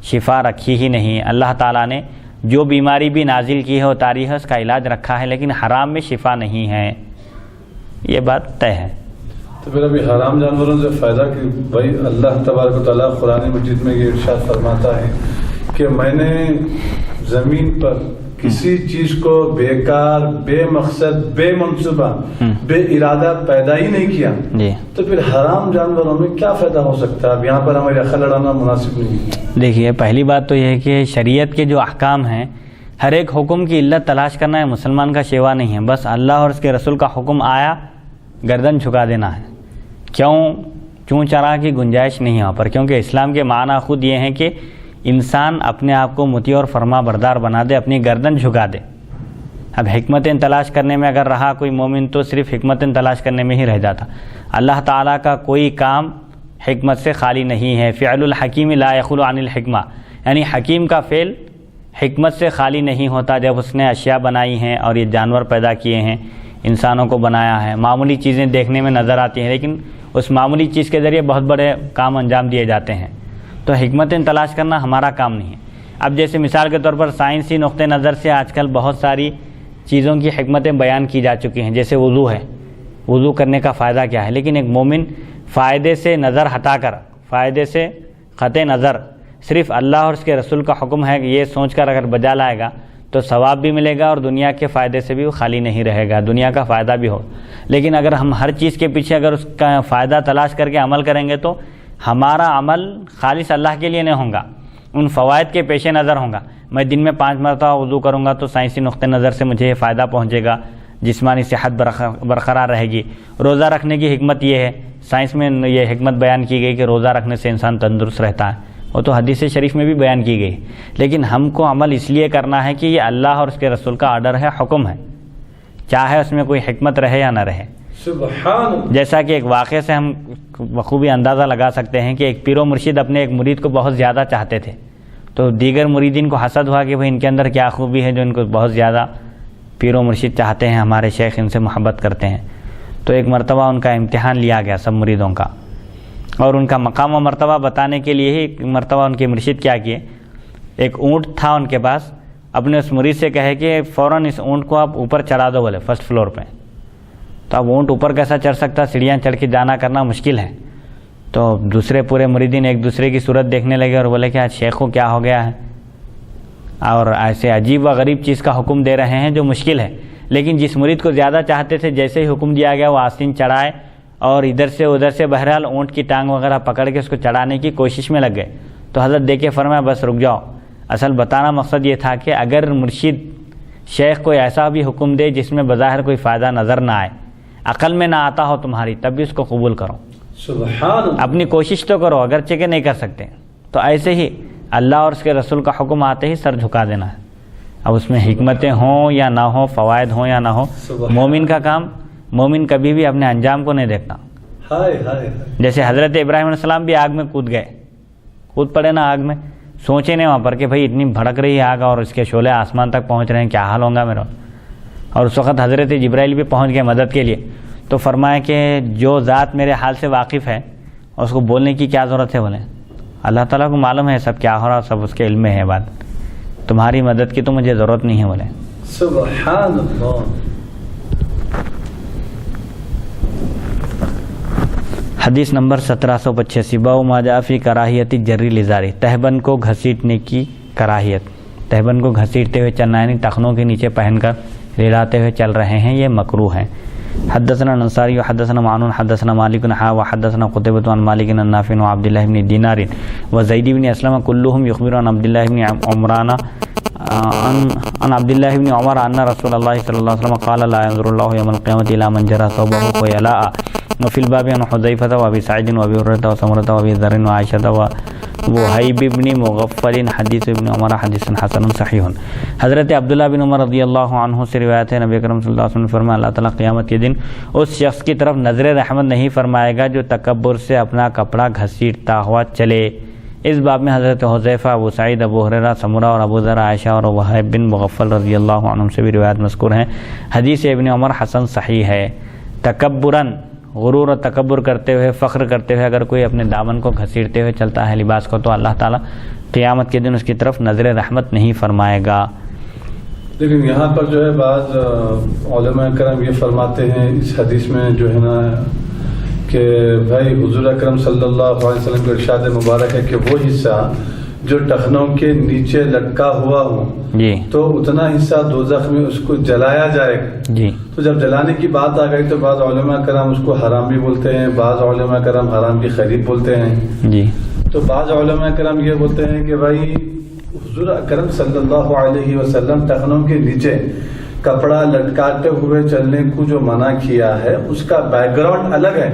شفا رکھی ہی نہیں۔ اللہ تعالیٰ نے جو بیماری بھی نازل کی ہے اتاری ہے، اس کا علاج رکھا ہے، لیکن حرام میں شفا نہیں ہے، یہ بات طے ہے۔ تو پھر ابھی حرام جانوروں سے فائدہ کہ بھائی اللہ تبارک و تعالیٰ قرآن مجید میں یہ ارشاد فرماتا ہے کہ میں نے زمین پر کسی چیز کو بیکار، بے مقصد، بے منصوبہ، بے ارادہ پیدا ہی نہیں کیا، تو پھر حرام جانوروں میں کیا فائدہ ہو سکتا ہے؟ اب یہاں پر ہماری عقل لڑانا مناسب نہیں۔ دیکھیے، پہلی بات تو یہ ہے کہ شریعت کے جو احکام ہیں، ہر ایک حکم کی علت تلاش کرنا ہے مسلمان کا شیوا نہیں ہے، بس اللہ اور اس کے رسول کا حکم آیا گردن جھکا دینا ہے، چوں چرا کی گنجائش نہیں وہاں پر، کیونکہ اسلام کے معنی خود یہ ہیں کہ انسان اپنے آپ کو مطیع اور فرما بردار بنا دے، اپنی گردن جھکا دے۔ اب حکمتیں تلاش کرنے میں اگر رہا کوئی مومن تو صرف حکمتیں تلاش کرنے میں ہی رہ جاتا۔ اللہ تعالیٰ کا کوئی کام حکمت سے خالی نہیں ہے، فعل الحکیم لا یخلو عن الحکمہ، یعنی حکیم کا فعل حکمت سے خالی نہیں ہوتا۔ جب اس نے اشیاء بنائی ہیں اور یہ جانور پیدا کیے ہیں، انسانوں کو بنایا ہے، معمولی چیزیں دیکھنے میں نظر آتی ہیں، لیکن اس معمولی چیز کے ذریعے بہت بڑے کام انجام دیے جاتے ہیں۔ تو حکمتیں تلاش کرنا ہمارا کام نہیں ہے۔ اب جیسے مثال کے طور پر سائنسی نقطۂ نظر سے آج کل بہت ساری چیزوں کی حکمتیں بیان کی جا چکی ہیں، جیسے وضو ہے، وضو کرنے کا فائدہ کیا ہے، لیکن ایک مومن فائدے سے نظر ہٹا کر، فائدے سے قطع نظر صرف اللہ اور اس کے رسول کا حکم ہے کہ یہ سوچ کر اگر بجا لائے گا تو ثواب بھی ملے گا اور دنیا کے فائدے سے بھی وہ خالی نہیں رہے گا، دنیا کا فائدہ بھی ہو۔ لیکن اگر ہم ہر چیز کے پیچھے اگر اس کا فائدہ تلاش کر کے عمل کریں گے تو ہمارا عمل خالص اللہ کے لیے نہیں ہوگا، ان فوائد کے پیش نظر ہوگا۔ میں دن میں 5 مرتبہ وضو کروں گا تو سائنسی نقطۂ نظر سے مجھے یہ فائدہ پہنچے گا، جسمانی صحت برقرار رہے گی۔ روزہ رکھنے کی حکمت یہ ہے، سائنس میں یہ حکمت بیان کی گئی کہ روزہ رکھنے سے انسان تندرست رہتا ہے، وہ تو حدیث شریف میں بھی بیان کی گئی۔ لیکن ہم کو عمل اس لیے کرنا ہے کہ یہ اللہ اور اس کے رسول کا آرڈر ہے، حکم ہے، چاہے اس میں کوئی حکمت رہے یا نہ رہے۔ جیسا کہ ایک واقعے سے ہم بخوبی اندازہ لگا سکتے ہیں کہ ایک پیر و مرشد اپنے ایک مرید کو بہت زیادہ چاہتے تھے، تو دیگر مریدین کو حسد ہوا کہ بھئی ان کے اندر کیا خوبی ہے جو ان کو بہت زیادہ پیر و مرشد چاہتے ہیں، ہمارے شیخ ان سے محبت کرتے ہیں۔ تو ایک مرتبہ ان کا امتحان لیا گیا سب مریدوں کا، اور ان کا مقام و مرتبہ بتانے کے لیے ہی ایک مرتبہ ان کے مرشد کیا کیے، ایک اونٹ تھا ان کے پاس، اپنے اس مرید سے کہے کہ فوراً اس اونٹ کو آپ اوپر چڑھا دو، بولے فرسٹ فلور پہ۔ تو اب اونٹ اوپر کیسا چڑھ سکتا، سیڑھیاں چڑھ کے جانا کرنا مشکل ہے۔ تو دوسرے پورے مریدین ایک دوسرے کی صورت دیکھنے لگے اور بولے کہ آج شیخ کو کیا ہو گیا ہے، اور ایسے عجیب و غریب چیز کا حکم دے رہے ہیں جو مشکل ہے۔ لیکن جس مرید کو زیادہ چاہتے تھے، جیسے ہی حکم دیا گیا وہ آستین چڑھائے اور ادھر سے ادھر سے بہرحال اونٹ کی ٹانگ وغیرہ پکڑ کے اس کو چڑھانے کی کوشش میں لگ گئے۔ تو حضرت دیکھ کے فرمایا بس رک جاؤ، اصل بتانا مقصد یہ تھا کہ اگر مرشد شیخ کوئی ایسا بھی حکم دے جس میں بظاہر کوئی فائدہ نظر نہ آئے، عقل میں نہ آتا ہو تمہاری، تب بھی اس کو قبول کرو، اپنی کوشش تو کرو، اگرچہ کہ نہیں کر سکتے۔ تو ایسے ہی اللہ اور اس کے رسول کا حکم آتے ہی سر جھکا دینا ہے، اب اس میں حکمتیں ہوں یا نہ ہوں، فوائد ہوں یا نہ ہوں، مومن کا کام، مومن کبھی بھی اپنے انجام کو نہیں دیکھتا۔ جیسے حضرت ابراہیم علیہ السلام بھی آگ میں کود پڑے نا، آگ میں سوچے نہیں وہاں پر کہ بھئی اتنی بھڑک رہی ہے آگ اور اس کے شعلے آسمان تک پہنچ رہے ہیں، کیا حال ہوگا میرا۔ اور اس وقت حضرت جبرائیل بھی پہنچ گئے مدد کے لیے، تو فرمایا کہ جو ذات میرے حال سے واقف ہے اس کو بولنے کی کیا ضرورت ہے، بولے اللہ تعالیٰ کو معلوم ہے سب کیا ہو رہا، سب اس کے علم میں ہے بات، تمہاری مدد کی تو مجھے ضرورت نہیں ہے، بولے سبحان اللہ۔ حدیث نمبر 1785، باب ما جاء فی کراہیت جری الازار، تہبند کو گھسیٹنے کی کراہیت، تہبند کو گھسیٹتے ہوئے چلنا، یعنی ٹخنوں کے نیچے پہن کر لہراتے ہوئے چل رہے ہیں، یہ مکروہ ہے۔ حدثنا الانصاری وحدثنا معن حدثنا مالک وحدثنا قتيبة عن مالك عن نافع وعبد الله بن دينار وزيد بن اسلم كلهم يخبرون عن عبد الله بن عمران عن عبد الله بن عمر ان رسول الله صلى الله عليه وسلم قال لا ينظر الله يوم القيامة الى من جرى ثوبه خيلاء وفي الباب عن حذيفة وابي سعيد وابي هريرة وسمرة وابي ذر وعائشة ووهيب بن مغفل حدیث ابن عمر حدیث حسن صحیح. حضرت عبداللہ بن عمر رضی اللہ عنہ سے روایت ہے، نبی اکرم صلی اللہ علیہ وسلم نے فرمایا اللہ تعالیٰ قیامت کے دن اس شخص کی طرف نظر رحمت نہیں فرمائے گا جو تکبر سے اپنا کپڑا گھسیٹتا ہوا چلے. اس باب میں حضرت حذیفہ، ابو سعید، ابو ہریرہ، سمرہ اور ابو ذر، عائشہ اور وہیب بن مغفل رضی اللہ عنہم سے بھی روایت مذکور ہیں. حدیث ابن عمر حسن صحیح ہے. تکبراً، غرور و تکبر کرتے ہوئے، فخر کرتے ہوئے اگر کوئی اپنے دامن کو گھسیٹتے ہوئے چلتا ہے لباس کو، تو اللہ تعالیٰ قیامت کے دن اس کی طرف نظر رحمت نہیں فرمائے گا. لیکن یہاں پر جو ہے بعض علماء کرام یہ فرماتے ہیں اس حدیث میں جو ہے نا کہ بھائی حضور اکرم صلی اللہ علیہ وسلم کے ارشاد مبارک ہے کہ وہ حصہ جو ٹخنوں کے نیچے لٹکا ہوا ہو جی تو اتنا حصہ دوزخ میں اس کو جلایا جائے گا. جی تو جب جلانے کی بات آ گئی تو بعض علماء کرام اس کو حرام بھی بولتے ہیں، بعض علماء کرام حرام کی خریب بولتے ہیں. جی تو بعض علماء کرام یہ بولتے ہیں کہ بھائی حضور اکرم صلی اللہ علیہ وسلم ٹخنوں کے نیچے کپڑا لٹکاتے ہوئے چلنے کو جو منع کیا ہے اس کا بیک گراؤنڈ الگ ہے.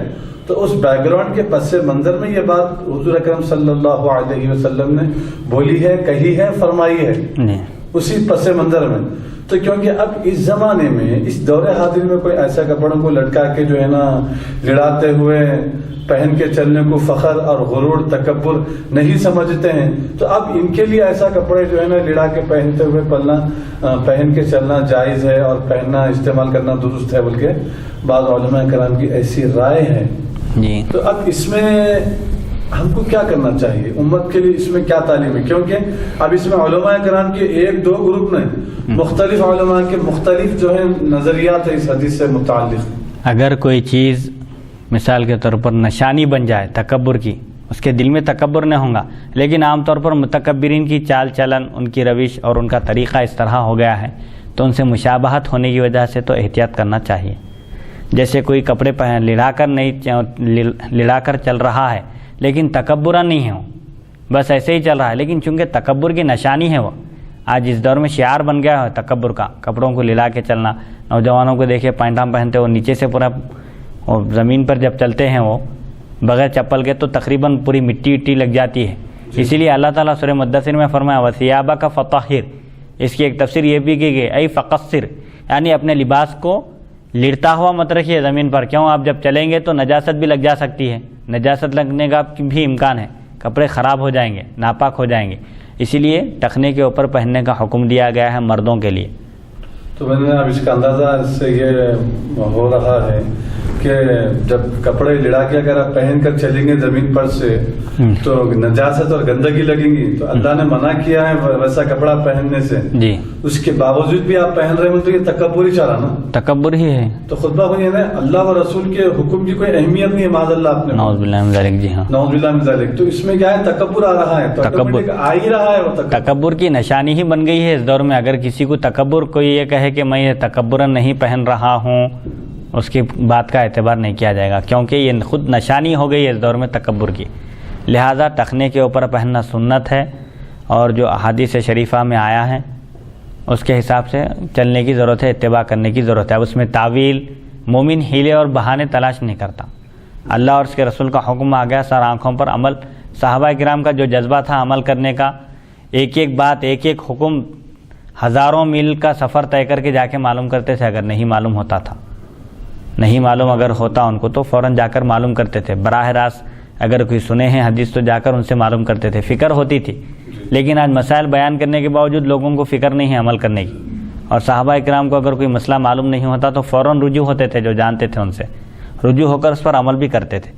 تو اس بیک گراؤنڈ کے پس منظر میں یہ بات حضور اکرم صلی اللہ علیہ وسلم نے بولی ہے، کہی ہے، فرمائی ہے اسی پس منظر میں. تو کیونکہ اب اس زمانے میں اس دور حاضر میں کوئی ایسا کپڑوں کو لٹکا کے جو ہے نا لڑاتے ہوئے پہن کے چلنے کو فخر اور غرور تکبر نہیں سمجھتے ہیں. تو اب ان کے لیے ایسا کپڑے جو ہے نا لڑا کے پہنتے ہوئے پہن کے چلنا جائز ہے اور پہننا استعمال کرنا درست ہے، بلکہ بعض علماء کرام کی ایسی رائے ہے. جی تو اب اس میں ہم کو کیا کرنا چاہیے، امت کے لیے اس میں کیا تعلیم ہے؟ کیونکہ اب اس میں علماء کرام کے ایک دو گروپ نے مختلف علماء کے مختلف جو ہے نظریات ہیں اس حدیث سے متعلق. اگر کوئی چیز مثال کے طور پر نشانی بن جائے تکبر کی، اس کے دل میں تکبر نہیں ہوگا، لیکن عام طور پر متکبرین کی چال چلن، ان کی روش اور ان کا طریقہ اس طرح ہو گیا ہے تو ان سے مشابہت ہونے کی وجہ سے تو احتیاط کرنا چاہیے. جیسے کوئی کپڑے لڑا کر چل رہا ہے لیکن تکبرہ نہیں ہے، وہ بس ایسے ہی چل رہا ہے، لیکن چونکہ تکبر کی نشانی ہے وہ آج اس دور میں شعار بن گیا ہے تکبر کا، کپڑوں کو لڑا کے چلنا. نوجوانوں کو دیکھے پینٹام پہنتے وہ نیچے سے پورا زمین پر جب چلتے ہیں وہ بغیر چپل کے تو تقریباً پوری مٹی وٹی لگ جاتی ہے. اسی لیے اللہ تعالیٰ سورہ مدثر میں فرمایا وَثِيَابَكَ فَطَهِّرْ. اس کی ایک تفسیر یہ بھی کی گئی ای فقصر، یعنی اپنے لباس کو لڑتا ہوا مت رکھیے زمین پر. کیوں؟ آپ جب چلیں گے تو نجاست بھی لگ جا سکتی ہے، نجاست لگنے کا بھی امکان ہے، کپڑے خراب ہو جائیں گے، ناپاک ہو جائیں گے. اسی لیے ٹخنے کے اوپر پہننے کا حکم دیا گیا ہے مردوں کے لیے. تو میں نے اب اس کا اندازہ اس سے یہ ہو رہا ہے کہ جب کپڑے لڑا کے اگر آپ پہن کر چلیں گے زمین پر سے تو نجاست اور گندگی لگیں گی. تو اللہ نے منع کیا ہے ویسا کپڑا پہننے سے، جی اس کے باوجود بھی آپ پہن رہے ہو تو یہ تکبر ہی چلا نا، تکبر ہی ہے. تو خطبہ ہوئی ہے نا اللہ و رسول کے حکم کی کوئی اہمیت نہیں ہے، معاذ اللہ آپ نے نعوذ باللہ من ذالک. جی ہاں نعوذ باللہ من ذالک. تو اس میں کیا ہے تکبر آ رہا ہے، تو تکبر آ ہی رہا ہے وہ تکبر کی نشانی ہی بن گئی ہے اس دور میں. اگر کسی کو تکبر کوئی یہ کہے کہ میں یہ تکبرن نہیں پہن رہا ہوں، اس کی بات کا اعتبار نہیں کیا جائے گا، کیونکہ یہ خود نشانی ہو گئی ہے اس دور میں تکبر کی. لہٰذا ٹخنے کے اوپر پہننا سنت ہے اور جو احادیث شریفہ میں آیا ہے اس کے حساب سے چلنے کی ضرورت ہے، اتباع کرنے کی ضرورت ہے. اب اس میں تعویل، مومن ہیلے اور بہانے تلاش نہیں کرتا. اللہ اور اس کے رسول کا حکم آ گیا، سر آنکھوں پر عمل. صحابہ کرام کا جو جذبہ تھا عمل کرنے کا، ایک ایک بات، ایک ایک حکم ہزاروں میل کا سفر طے کر کے جا کے معلوم کرتے تھے. اگر نہیں معلوم ہوتا تھا، نہیں معلوم اگر ہوتا ان کو تو فوراً جا کر معلوم کرتے تھے. براہ راست اگر کوئی سنے ہیں حدیث تو جا کر ان سے معلوم کرتے تھے، فکر ہوتی تھی. لیکن آج مسائل بیان کرنے کے باوجود لوگوں کو فکر نہیں ہے عمل کرنے کی. اور صحابہ اکرام کو اگر کوئی مسئلہ معلوم نہیں ہوتا تو فوراً رجوع ہوتے تھے، جو جانتے تھے ان سے رجوع ہو کر اس پر عمل بھی کرتے تھے.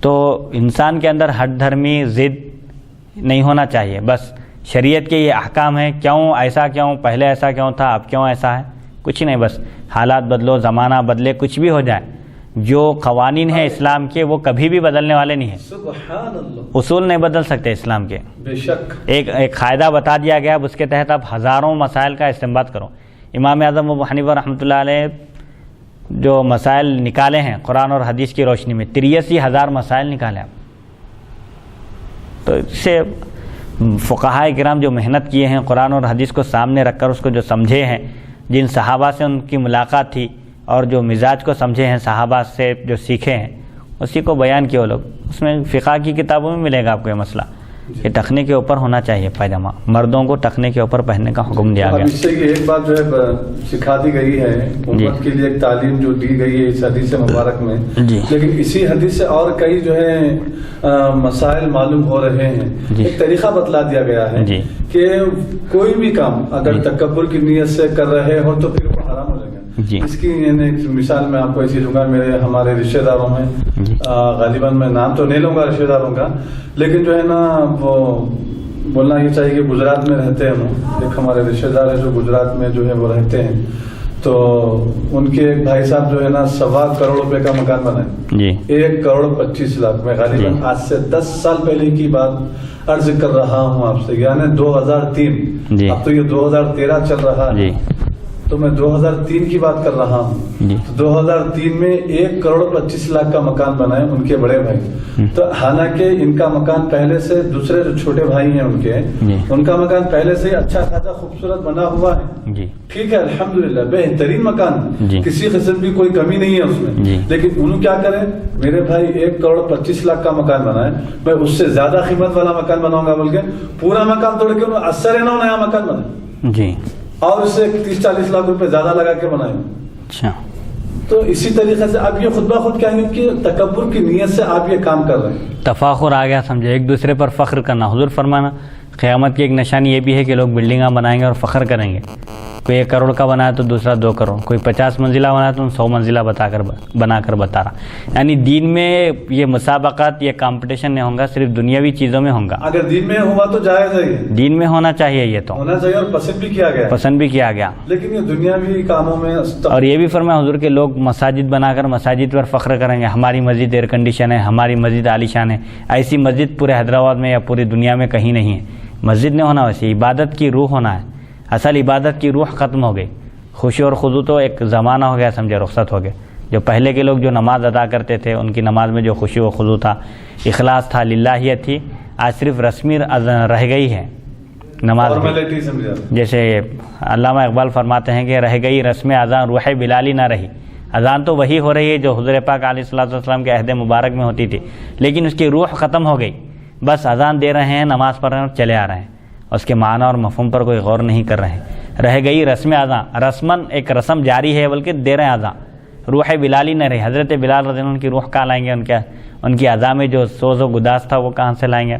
تو انسان کے اندر ہٹ دھرمی ضد نہیں ہونا چاہیے. بس شریعت کے یہ احکام ہیں، کیوں ایسا، کیوں پہلے ایسا کیوں تھا، اب کیوں ایسا ہے، کچھ نہیں. بس حالات بدلو، زمانہ بدلے، کچھ بھی ہو جائے، جو قوانین ہیں اسلام کے وہ کبھی بھی بدلنے والے نہیں ہیں. سبحان اللہ. اصول نہیں بدل سکتے اسلام کے. بے شک ایک قاعدہ بتا دیا گیا، اب اس کے تحت آپ ہزاروں مسائل کا استنباط کرو. امام اعظم ابو حنیفہ رحمۃ اللہ علیہ جو مسائل نکالے ہیں قرآن اور حدیث کی روشنی میں 83,000 مسائل نکالے آپ. تو اس سے فقہائے کرام جو محنت کیے ہیں قرآن اور حدیث کو سامنے رکھ کر اس کو جو سمجھے ہیں، جن صحابہ سے ان کی ملاقات تھی اور جو مزاج کو سمجھے ہیں، صحابہ سے جو سیکھے ہیں، اسی کو بیان کیا وہ لوگ. اس میں فقہ کی کتابوں میں ملے گا آپ کو یہ مسئلہ کہ ٹخنے کے اوپر ہونا چاہیے پائجامہ، مردوں کو ٹخنے کے اوپر پہننے کا حکم دیا گیا. اس سے ایک بات جو ہے سکھا دی گئی ہے امت کے لیے، ایک تعلیم جو دی گئی ہے اس حدیث مبارک میں، لیکن اسی حدیث سے اور کئی جو ہے مسائل معلوم ہو رہے ہیں. ایک طریقہ بتلا دیا گیا ہے کہ کوئی بھی کام اگر تکبر کی نیت سے کر رہے ہو تو پھر وہ حرام ہو جائے گا. اس کی ایک مثال میں آپ کو ایسی دوں گا. ہمارے رشتہ داروں میں غالباً میں نام تو نہیں لوں گا رشتہ داروں کا، لیکن جو ہے نا وہ بولنا یہ چاہیے کہ گجرات میں رہتے ہیں. ایک ہمارے رشتہ دار ہے جو گجرات میں جو ہے وہ رہتے ہیں، تو ان کے ایک بھائی صاحب جو ہے نا 1.25 کروڑ روپے کا مکان بنائے. 1,25,00,000 میں غالباً آج سے 10 سال پہلے کی بات عرض کر رہا ہوں آپ سے، یعنی 2003. اب تو یہ 2013 چل رہا ہے، تو میں 2003 کی بات کر رہا ہوں. تو 2003 میں 1,25,00,000 کا مکان بنائے ان کے بڑے بھائی. تو حالانکہ ان کا مکان پہلے سے، دوسرے جو چھوٹے بھائی ہیں ان کا مکان پہلے سے اچھا خاصا خوبصورت بنا ہوا ہے. ٹھیک ہے، الحمدللہ بہترین مکان، کسی قسم کی کوئی کمی نہیں ہے اس میں. لیکن انہوں کیا کریں، میرے بھائی 1,25,00,000 کا مکان بنائے، میں اس سے زیادہ قیمت والا مکان بناؤں گا بول کے پورا مکان توڑ کے انہوں 80 نیا مکان بنائے اور اس سے 30-40 لاکھ روپے زیادہ لگا کے بنائے. اچھا، تو اسی طریقے سے اب یہ خود بخود کیا ہے کہ تکبر کی نیت سے آپ یہ کام کر رہے ہیں. تفاخر آ گیا، سمجھے، ایک دوسرے پر فخر کرنا. حضور فرمانا قیامت کی ایک نشانی یہ بھی ہے کہ لوگ بلڈنگاں بنائیں گے اور فخر کریں گے. کوئی 1 کروڑ کا بنایا تو دوسرا 2 کروڑ، کوئی 50 منزلہ بنایا تو 100 منزلہ بنا کر بتا رہا. یعنی دین میں یہ مسابقات، یہ کمپٹیشن نہیں ہوگا، صرف دنیاوی چیزوں میں ہوگا. اگر دین میں ہوا تو جائز ہے، دین میں ہونا چاہیے، یہ تو ہونا چاہیے اور پسند بھی کیا گیا. لیکن یہ دنیاوی کاموں میں. اور یہ بھی فرمایا حضور کے لوگ مساجد بنا کر مساجد پر فخر کریں گے، ہماری مسجد ایئر کنڈیشن ہے، ہماری مسجد عالیشان ہے. ایسی مسجد پورے حیدرآباد میں یا پوری دنیا میں کہیں نہیں ہے. مسجد نہیں ہونا، ویسے عبادت کی روح ہونا ہے. اصل عبادت کی روح ختم ہو گئی. خوشی اور خضوع تو ایک زمانہ ہو گیا، سمجھے، رخصت ہو گئے. جو پہلے کے لوگ جو نماز ادا کرتے تھے ان کی نماز میں جو خوشی و خضوع تھا، اخلاص تھا، للہیت تھی، آج صرف رسمی رہ گئی ہے نماز. جیسے علامہ اقبال فرماتے ہیں کہ رہ گئی رسم اذان، روح بلالی نہ رہی. اذان تو وہی ہو رہی ہے جو حضور پاک علیہ الصلوۃ والسلام کے عہد مبارک میں ہوتی تھی، لیکن اس کی روح ختم ہو گئی. بس اذان دے رہے ہیں، نماز پڑھ رہے ہیں اور چلے آ رہے ہیں، اس کے معنی اور مفہوم پر کوئی غور نہیں کر رہے ہیں. رہ گئی رسم اذان، رسمن ایک رسم جاری ہے بلکہ دے رہے ہیں اذان. روح بلالی نہ رہی. حضرت بلال رضی اللہ عنہ کی روح کہاں لائیں گے؟ ان کی اذان میں جو سوز و گداز تھا وہ کہاں سے لائیں گے؟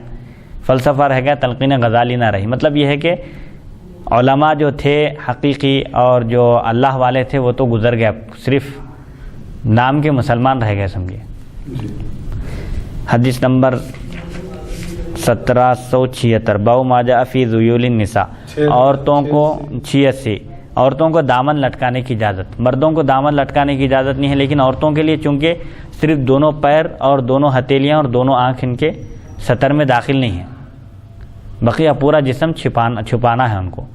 فلسفہ رہ گیا، تلقین غزالی نہ رہی. مطلب یہ ہے کہ علماء جو تھے حقیقی اور جو اللہ والے تھے وہ تو گزر گیا، صرف نام کے مسلمان رہ گئے، سمجھیے. حدیث نمبر 1776 باب ما جاء فی ذیول النساء. عورتوں کو 86 عورتوں کو دامن لٹکانے کی اجازت. مردوں کو دامن لٹکانے کی اجازت نہیں ہے، لیکن عورتوں کے لیے چونکہ صرف دونوں پیر اور دونوں ہتھیلیاں اور دونوں آنکھ ان کے سطر میں داخل نہیں ہیں، بقیہ پورا جسم چھپانا ہے. ان کو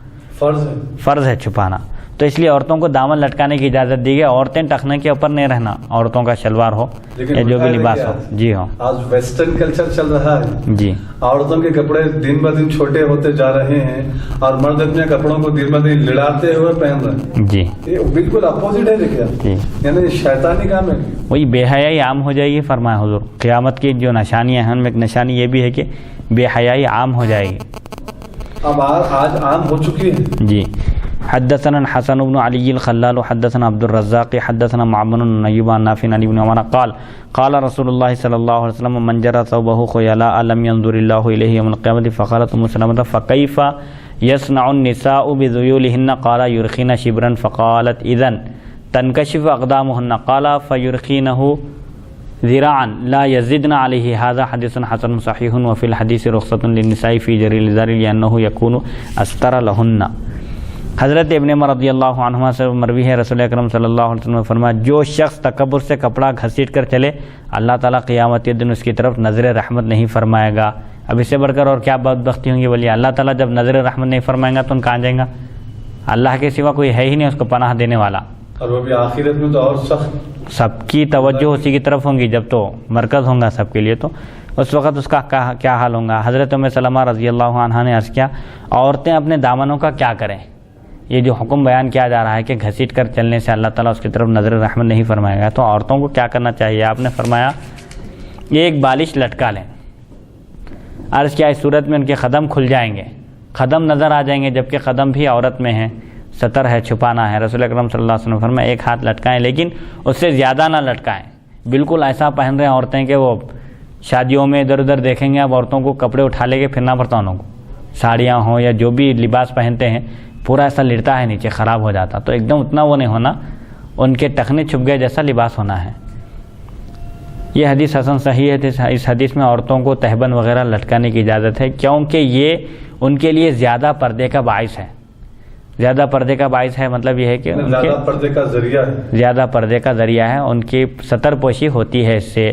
فرض ہے چھپانا. تو اس لیے عورتوں کو دامن لٹکانے کی اجازت دی گئی. عورتیں ٹخنے کے اوپر نہیں رہنا، عورتوں کا شلوار ہو یا جو بھی لباس ہو. جی ہاں، آج ویسٹرن کلچر چل رہا ہے. جی، عورتوں کے کپڑے دن بہ دن چھوٹے ہوتے جا رہے ہیں اور مرد اپنے کپڑوں کو دن بہ دن لڑاتے ہوئے پہن رہے ہیں. جی، یہ بالکل اپوزٹ ہے. دیکھیے، یعنی شیطانی کام ہے. وہی بے حیائی عام ہو جائے گی. فرمایا حضور قیامت کی جو نشانیاں ہیں ان میں ایک نشانی یہ بھی ہے کہ بے حیائی عام ہو جائے گی. اب آج عام ہو چکی ہے. جی. حدثنا حسن بن علی الخلال حدثنا عبد الرزاق حدثنا معمر بن ایوب عن نافع عن ابن عمر قال قال رسول الله صلى الله عليه وسلم من جرى ثوبه خيلاء لم ينظر الله اليه يوم القيامه. فقالت ام سلمة فكيف يصنع النساء بذيولهن؟ قال يرخين شبرا. فقالت اذن تنكشف اقدامهن. قال فيرخينه ذراعا لا يزدن عليه. هذا حديث حسن صحيح. وفي الحديث رخصة للنساء في جري الإزار لأنه يكون أستر لهن. حضرت ابن عمر رضی اللہ عنہما سے مروی ہے، رسول اکرم صلی اللہ علیہ وسلم نے فرمایا جو شخص تکبر سے کپڑا گھسیٹ کر چلے اللہ تعالیٰ قیامت کے دن اس کی طرف نظر رحمت نہیں فرمائے گا. اب اس سے بڑھ کر اور کیا بدبختی ہوں گی؟ بولیے اللہ تعالیٰ جب نظر رحمت نہیں فرمائے گا تو ان کہاں جائیں گا؟ اللہ کے سوا کوئی ہے ہی نہیں اس کو پناہ دینے والا. اور وہ بھی آخرت میں تو اور سخت. سب کی توجہ اسی کی طرف ہوں گی، جب تو مرکز ہوں گا سب کے لیے. تو اس وقت اس کا کیا حال ہوگا؟ حضرت ام سلمہ رضی اللہ عنہا نے عرض کیا عورتیں اپنے دامنوں کا کیا کریں؟ یہ جو حکم بیان کیا جا رہا ہے کہ گھسیٹ کر چلنے سے اللہ تعالیٰ اس کی طرف نظر رحمت نہیں فرمائے گا، تو عورتوں کو کیا کرنا چاہیے؟ آپ نے فرمایا یہ ایک بالش لٹکا لیں۔ عرض کیا اس صورت میں ان کے قدم کھل جائیں گے، قدم نظر آ جائیں گے، جبکہ قدم بھی عورت میں ہیں، ستر ہے، چھپانا ہے۔ رسول اکرم صلی اللہ علیہ وسلم فرمایا ایک ہاتھ لٹکائیں، لیکن اس سے زیادہ نہ لٹکائیں۔ بالکل ایسا پہن رہے ہیں عورتیں کہ وہ شادیوں میں ادھر ادھر دیکھیں گے، اب عورتوں کو کپڑے اٹھا لے کے پھرنا پڑتا انہوں کو، ساڑیاں ہوں یا جو بھی لباس پہنتے ہیں پورا ایسا لڑتا ہے نیچے، خراب ہو جاتا، تو ایک دم اتنا وہ نہیں ہونا، ان کے ٹخنے چھپ گئے جیسا لباس ہونا ہے۔ یہ حدیث حسن صحیح ہے۔ اس حدیث میں عورتوں کو تہبند وغیرہ لٹکانے کی اجازت ہے، کیونکہ یہ ان کے لیے زیادہ پردے کا باعث ہے۔ زیادہ پردے کا باعث ہے مطلب یہ ہے کہ زیادہ پردے کا ذریعہ ہے، زیادہ پردے کا ذریعہ ہے، ان کی ستر پوشی ہوتی ہے اس سے۔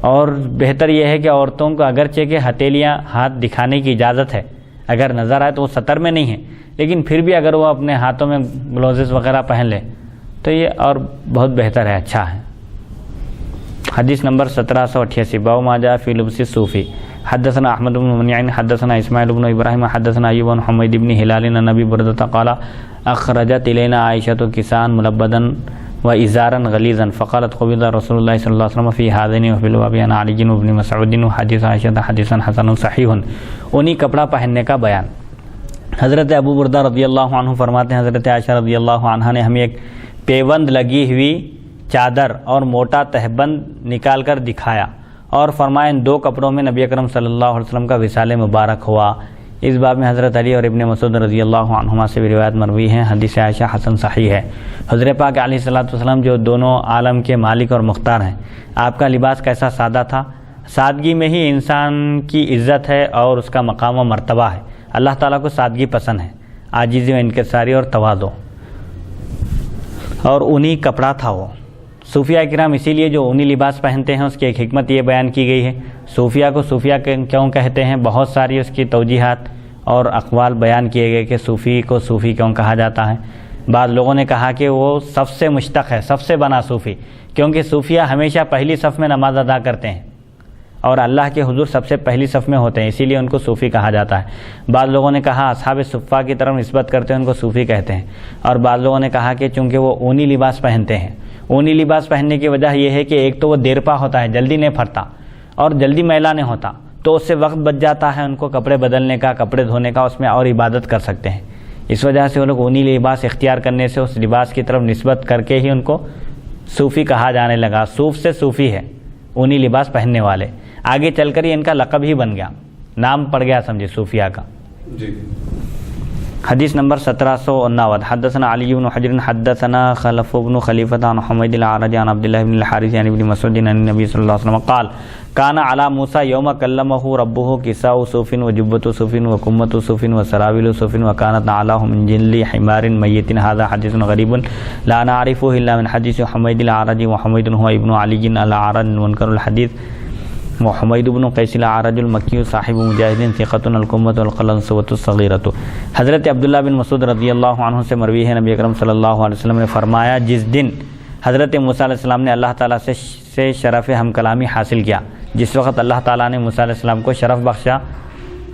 اور بہتر یہ ہے کہ عورتوں کو اگرچہ کہ ہتھیلیاں ہاتھ دکھانے کی اجازت ہے، اگر نظر آئے تو وہ ستر میں نہیں ہے، لیکن پھر بھی اگر وہ اپنے ہاتھوں میں گلوزز وغیرہ پہن لے تو یہ اور بہت بہتر ہے، اچھا ہے۔ حدیث نمبر 1788 باب ما جاء فی لبس الصوفی۔ حدثنا احمد بن منیع حدثنا اسماعیل بن ابراہیم حدثنا ایوب بن حمید بن ہلال عن ابی بردۃ قال اخرجت الینا عائشۃ کسان ملبدا وازارا غلیظا فقالت قبض رسول اللہ صلی اللہ علیہ وسلم فی هذین وفی الباب عن علی بن مسعود وحدیث عائشہ حدیثا حسن صحیح۔ اونی کپڑا پہننے کا بیان۔ حضرت ابو بردہ رضی اللہ عنہ فرماتے ہیں حضرت عائشہ رضی اللہ عنہ نے ہمیں ایک پیوند لگی ہوئی چادر اور موٹا تہبند نکال کر دکھایا اور فرمایا ان دو کپڑوں میں نبی اکرم صلی اللہ علیہ وسلم کا وصال مبارک ہوا۔ اس باب میں حضرت علی اور ابن مسعود رضی اللہ عنہما سے بھی روایت مروی ہے، حدیث عائشہ حسن صحیح ہے۔ حضرت پاک علیہ الصلوۃ والسلام جو دونوں عالم کے مالک اور مختار ہیں، آپ کا لباس کیسا سادہ تھا؟ سادگی میں ہی انسان کی عزت ہے اور اس کا مقام و مرتبہ ہے۔ اللہ تعالیٰ کو سادگی پسند ہے، عاجزی و انکساری اور تواضع، اور اونی کپڑا تھا وہ۔ صوفیہ کرام اسی لیے جو اونی لباس پہنتے ہیں اس کی ایک حکمت یہ بیان کی گئی ہے۔ صوفیہ کو صوفیہ کیوں کہتے ہیں؟ بہت ساری اس کی توجیحات اور اقوال بیان کیے گئے کہ صوفی کو صوفی کیوں کہا جاتا ہے۔ بعض لوگوں نے کہا کہ وہ سب سے مشتق ہے، سب سے بنا صوفی، کیونکہ صوفیہ ہمیشہ پہلی صف میں نماز ادا کرتے ہیں اور اللہ کے حضور سب سے پہلی صف میں ہوتے ہیں، اسی لیے ان کو صوفی کہا جاتا ہے۔ بعض لوگوں نے کہا اصحاب صفہ کی طرف نسبت کرتے ہیں ان کو صوفی کہتے ہیں، اور بعض لوگوں نے کہا کہ چونکہ وہ اونی لباس پہنتے ہیں، اونی لباس پہننے کی وجہ یہ ہے کہ ایک تو وہ دیر پا ہوتا ہے، جلدی نہیں پھٹتا اور جلدی میلا نہیں ہوتا، تو اس سے وقت بچ جاتا ہے ان کو کپڑے بدلنے کا، کپڑے دھونے کا، اس میں اور عبادت کر سکتے ہیں۔ اس وجہ سے وہ لوگ اونی لباس اختیار کرنے سے اس لباس کی طرف نسبت کر کے ہی ان کو صوفی کہا جانے لگا۔ صوف سے صوفی ہے اونی لباس پہننے والے، آگے چل کر یہ ان کا لقب ہی بن گیا، نام پڑ گیا سمجھے صوفیہ کا۔ جی۔ حدیث نمبر 1759 حدثنا علی بن حجر حدثنا خلف بن خلیفۃ عن حمید الاعرج عن عبد الله بن الحارث عن ابن مسعود عن النبي صلی اللہ علیہ وسلم قال كان على موسى يوم كلمه ربه كساء صوف وجبة صوف وكمة صوف وسراويل صوف وكانت اعلاهم من جلد حمار ميت۔ هذا حديث غريب لا نعرفه الا من حديث حمید الاعرج، وحمید هو ابن علی الاعرج منکر الحديث، وحمید بن قیس الاعرج المکی صاحب مجاہد ثقۃ القمۃ والقلنسوۃ الصغیرۃ۔ حضرت عبداللہ بن مسعود رضی اللہ عنہ سے مروی ہے نبی اکرم صلی اللہ علیہ وسلم نے فرمایا جس دن حضرت موسیٰ علیہ السلام نے اللہ تعالیٰ سے شرف ہم کلامی حاصل کیا، جس وقت اللہ تعالیٰ نے موسیٰ علیہ السلام کو شرف بخشا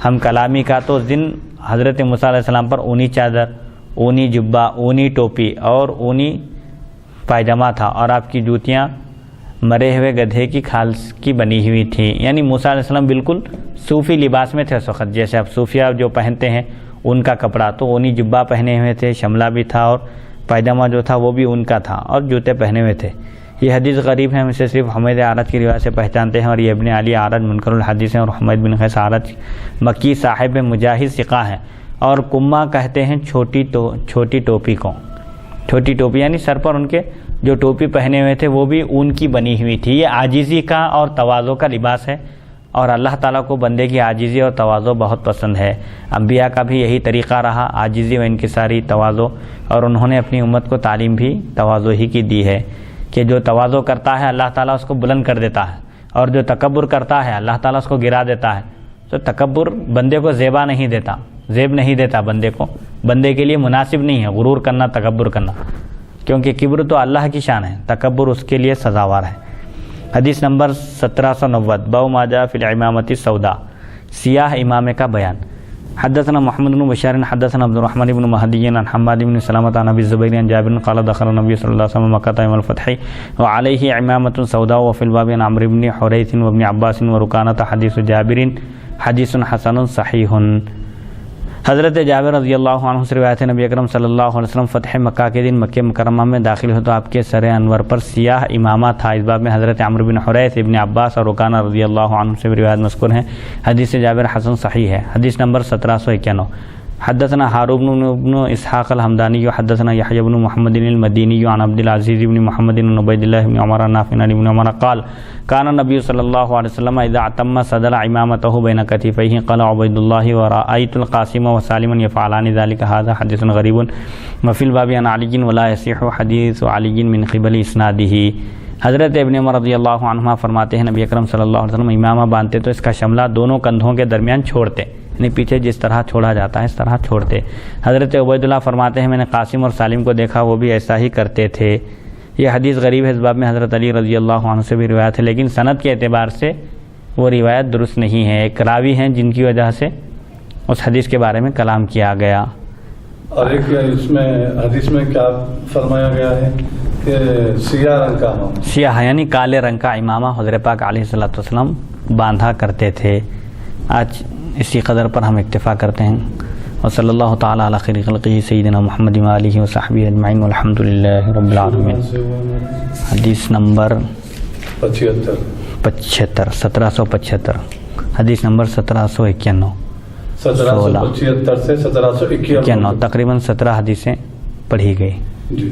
ہم کلامی کا، تو اس دن حضرت موسیٰ علیہ السلام پر اونی چادر، اونی جبہ، اونی ٹوپی اور اونی پائجامہ تھا، اور آپ کی جوتیاں مرے ہوئے گدھے کی کھال کی بنی ہوئی تھیں۔ یعنی موسیٰ علیہ السلام بالکل صوفی لباس میں تھے اس وقت، جیسے اب صوفیہ جو پہنتے ہیں ان کا کپڑا، تو اونی جبہ پہنے ہوئے تھے، شملہ بھی تھا اور پائجامہ جو تھا وہ بھی ان کا تھا، اور جوتے پہنے ہوئے تھے۔ یہ حدیث غریب ہے، ہم اسے صرف حمید اعرج کی روایت سے پہچانتے ہیں، اور یہ ابن علی اعرج منکر الحدیث ہیں، اور حمید بن قیس اعرج مکی صاحب مجاہد ثقہ ہیں۔ اور کما کہتے ہیں چھوٹی ٹوپی کو، چھوٹی ٹوپی یعنی سر پر ان کے جو ٹوپی پہنے ہوئے تھے وہ بھی اون کی بنی ہوئی تھی۔ یہ عاجزی کا اور تواضع کا لباس ہے، اور اللہ تعالیٰ کو بندے کی عاجزی اور تواضع بہت پسند ہے۔ انبیاء کا بھی یہی طریقہ رہا، عاجزی و انکساری، تواضع، اور انہوں نے اپنی امت کو تعلیم بھی تواضع ہی کی دی ہے کہ جو تواضع کرتا ہے اللہ تعالیٰ اس کو بلند کر دیتا ہے، اور جو تکبر کرتا ہے اللہ تعالیٰ اس کو گرا دیتا ہے۔ تو تکبر بندے کو زیب نہیں دیتا بندے کو، بندے کے لیے مناسب نہیں ہے غرور کرنا، تکبر کرنا، کیونکہ کبر تو اللہ کی شان ہے، تکبر اس کے لیے سزاوار ہے۔ حدیث نمبر 1790 باب ما جاء فی العمامۃ السوداء، سیاہ امامے کا بیان۔ حدثنا محمد بن بشار حدثنا عبد الرحمن بن مہدی عن حماد بن سلمۃ عن ابي الزبير عن جابر قال دخل النبي صلى الله عليه وسلم مكة يوم الفتح وعليه عمامة سوداء وفي الباب عن عمرو بن حريث وابن عباس وركانة حديث جابر حدیث حسن صحیح۔ حضرت جابر رضی اللہ عنہ سے روایت ہے، نبی اکرم صلی اللہ علیہ وسلم فتح مکہ کے دن مکہ مکرمہ میں داخل ہوئے تو آپ کے سر انور پر سیاہ امامہ تھا۔ اس باب میں حضرت عمرو بن حریث، ابن عباس اور رکانہ رضی اللہ عنہ سے روایت مذکور ہیں۔ حدیث جابر حسن صحیح ہے۔ حدیث نمبر 1791 حدثنا هارون بن اسحاق الحمدانی حدثنا یحیی بن محمد المدینی عن عبد العزیز بن محمد بن عبید اللہ بن عمر نافع عن ابن عمر قال كان النبي صلى الله عليه وسلم اذا اعتم سدل عمامته بين كتفيه قال عبید اللہ ورأيت القاسم وسالما يفعلان ذلك هذا حديث غريب وفي الباب عن علي ولا يصح حديث علي من قبل اسناده۔ حضرت ابن عمر رضی اللہ عنہما فرماتے ہیں نبی اکرم صلی اللہ علیہ وسلم امامہ باندھتے تو اس کا شملہ دونوں کندھوں کے درمیان چھوڑتے، یعنی پیچھے جس طرح چھوڑا جاتا ہے اس طرح چھوڑتے۔ حضرت عبید اللہ فرماتے ہیں میں نے قاسم اور سالم کو دیکھا وہ بھی ایسا ہی کرتے تھے۔ یہ حدیث غریب ہے۔ اس باب میں حضرت علی رضی اللہ عنہ سے بھی روایت ہے، لیکن سند کے اعتبار سے وہ روایت درست نہیں ہے۔ ایک راوی ہیں جن کی وجہ سے اس حدیث کے بارے میں کلام کیا گیا۔ اور ایک اس میں حدیث میں کیا فرمایا گیا ہے کہ سیاہ رنگ کا امامہ، سیاہ یعنی کالے رنگ کا امامہ حضرت پاک علیہ الصلوۃ والسلام باندھا کرتے تھے۔ آج اسی قدر پر ہم اکتفا کرتے ہیں، وصلی اللہ تعالی علی خیر خلقہ سیدنا محمد و آلہ وصحبہ اجمعین والحمد للہ رب العالمین۔ حدیث نمبر 75 1775 حدیث نمبر 1791 1775 سے 1791 تقریباً 17 حدیثیں پڑھی گئی۔ جی۔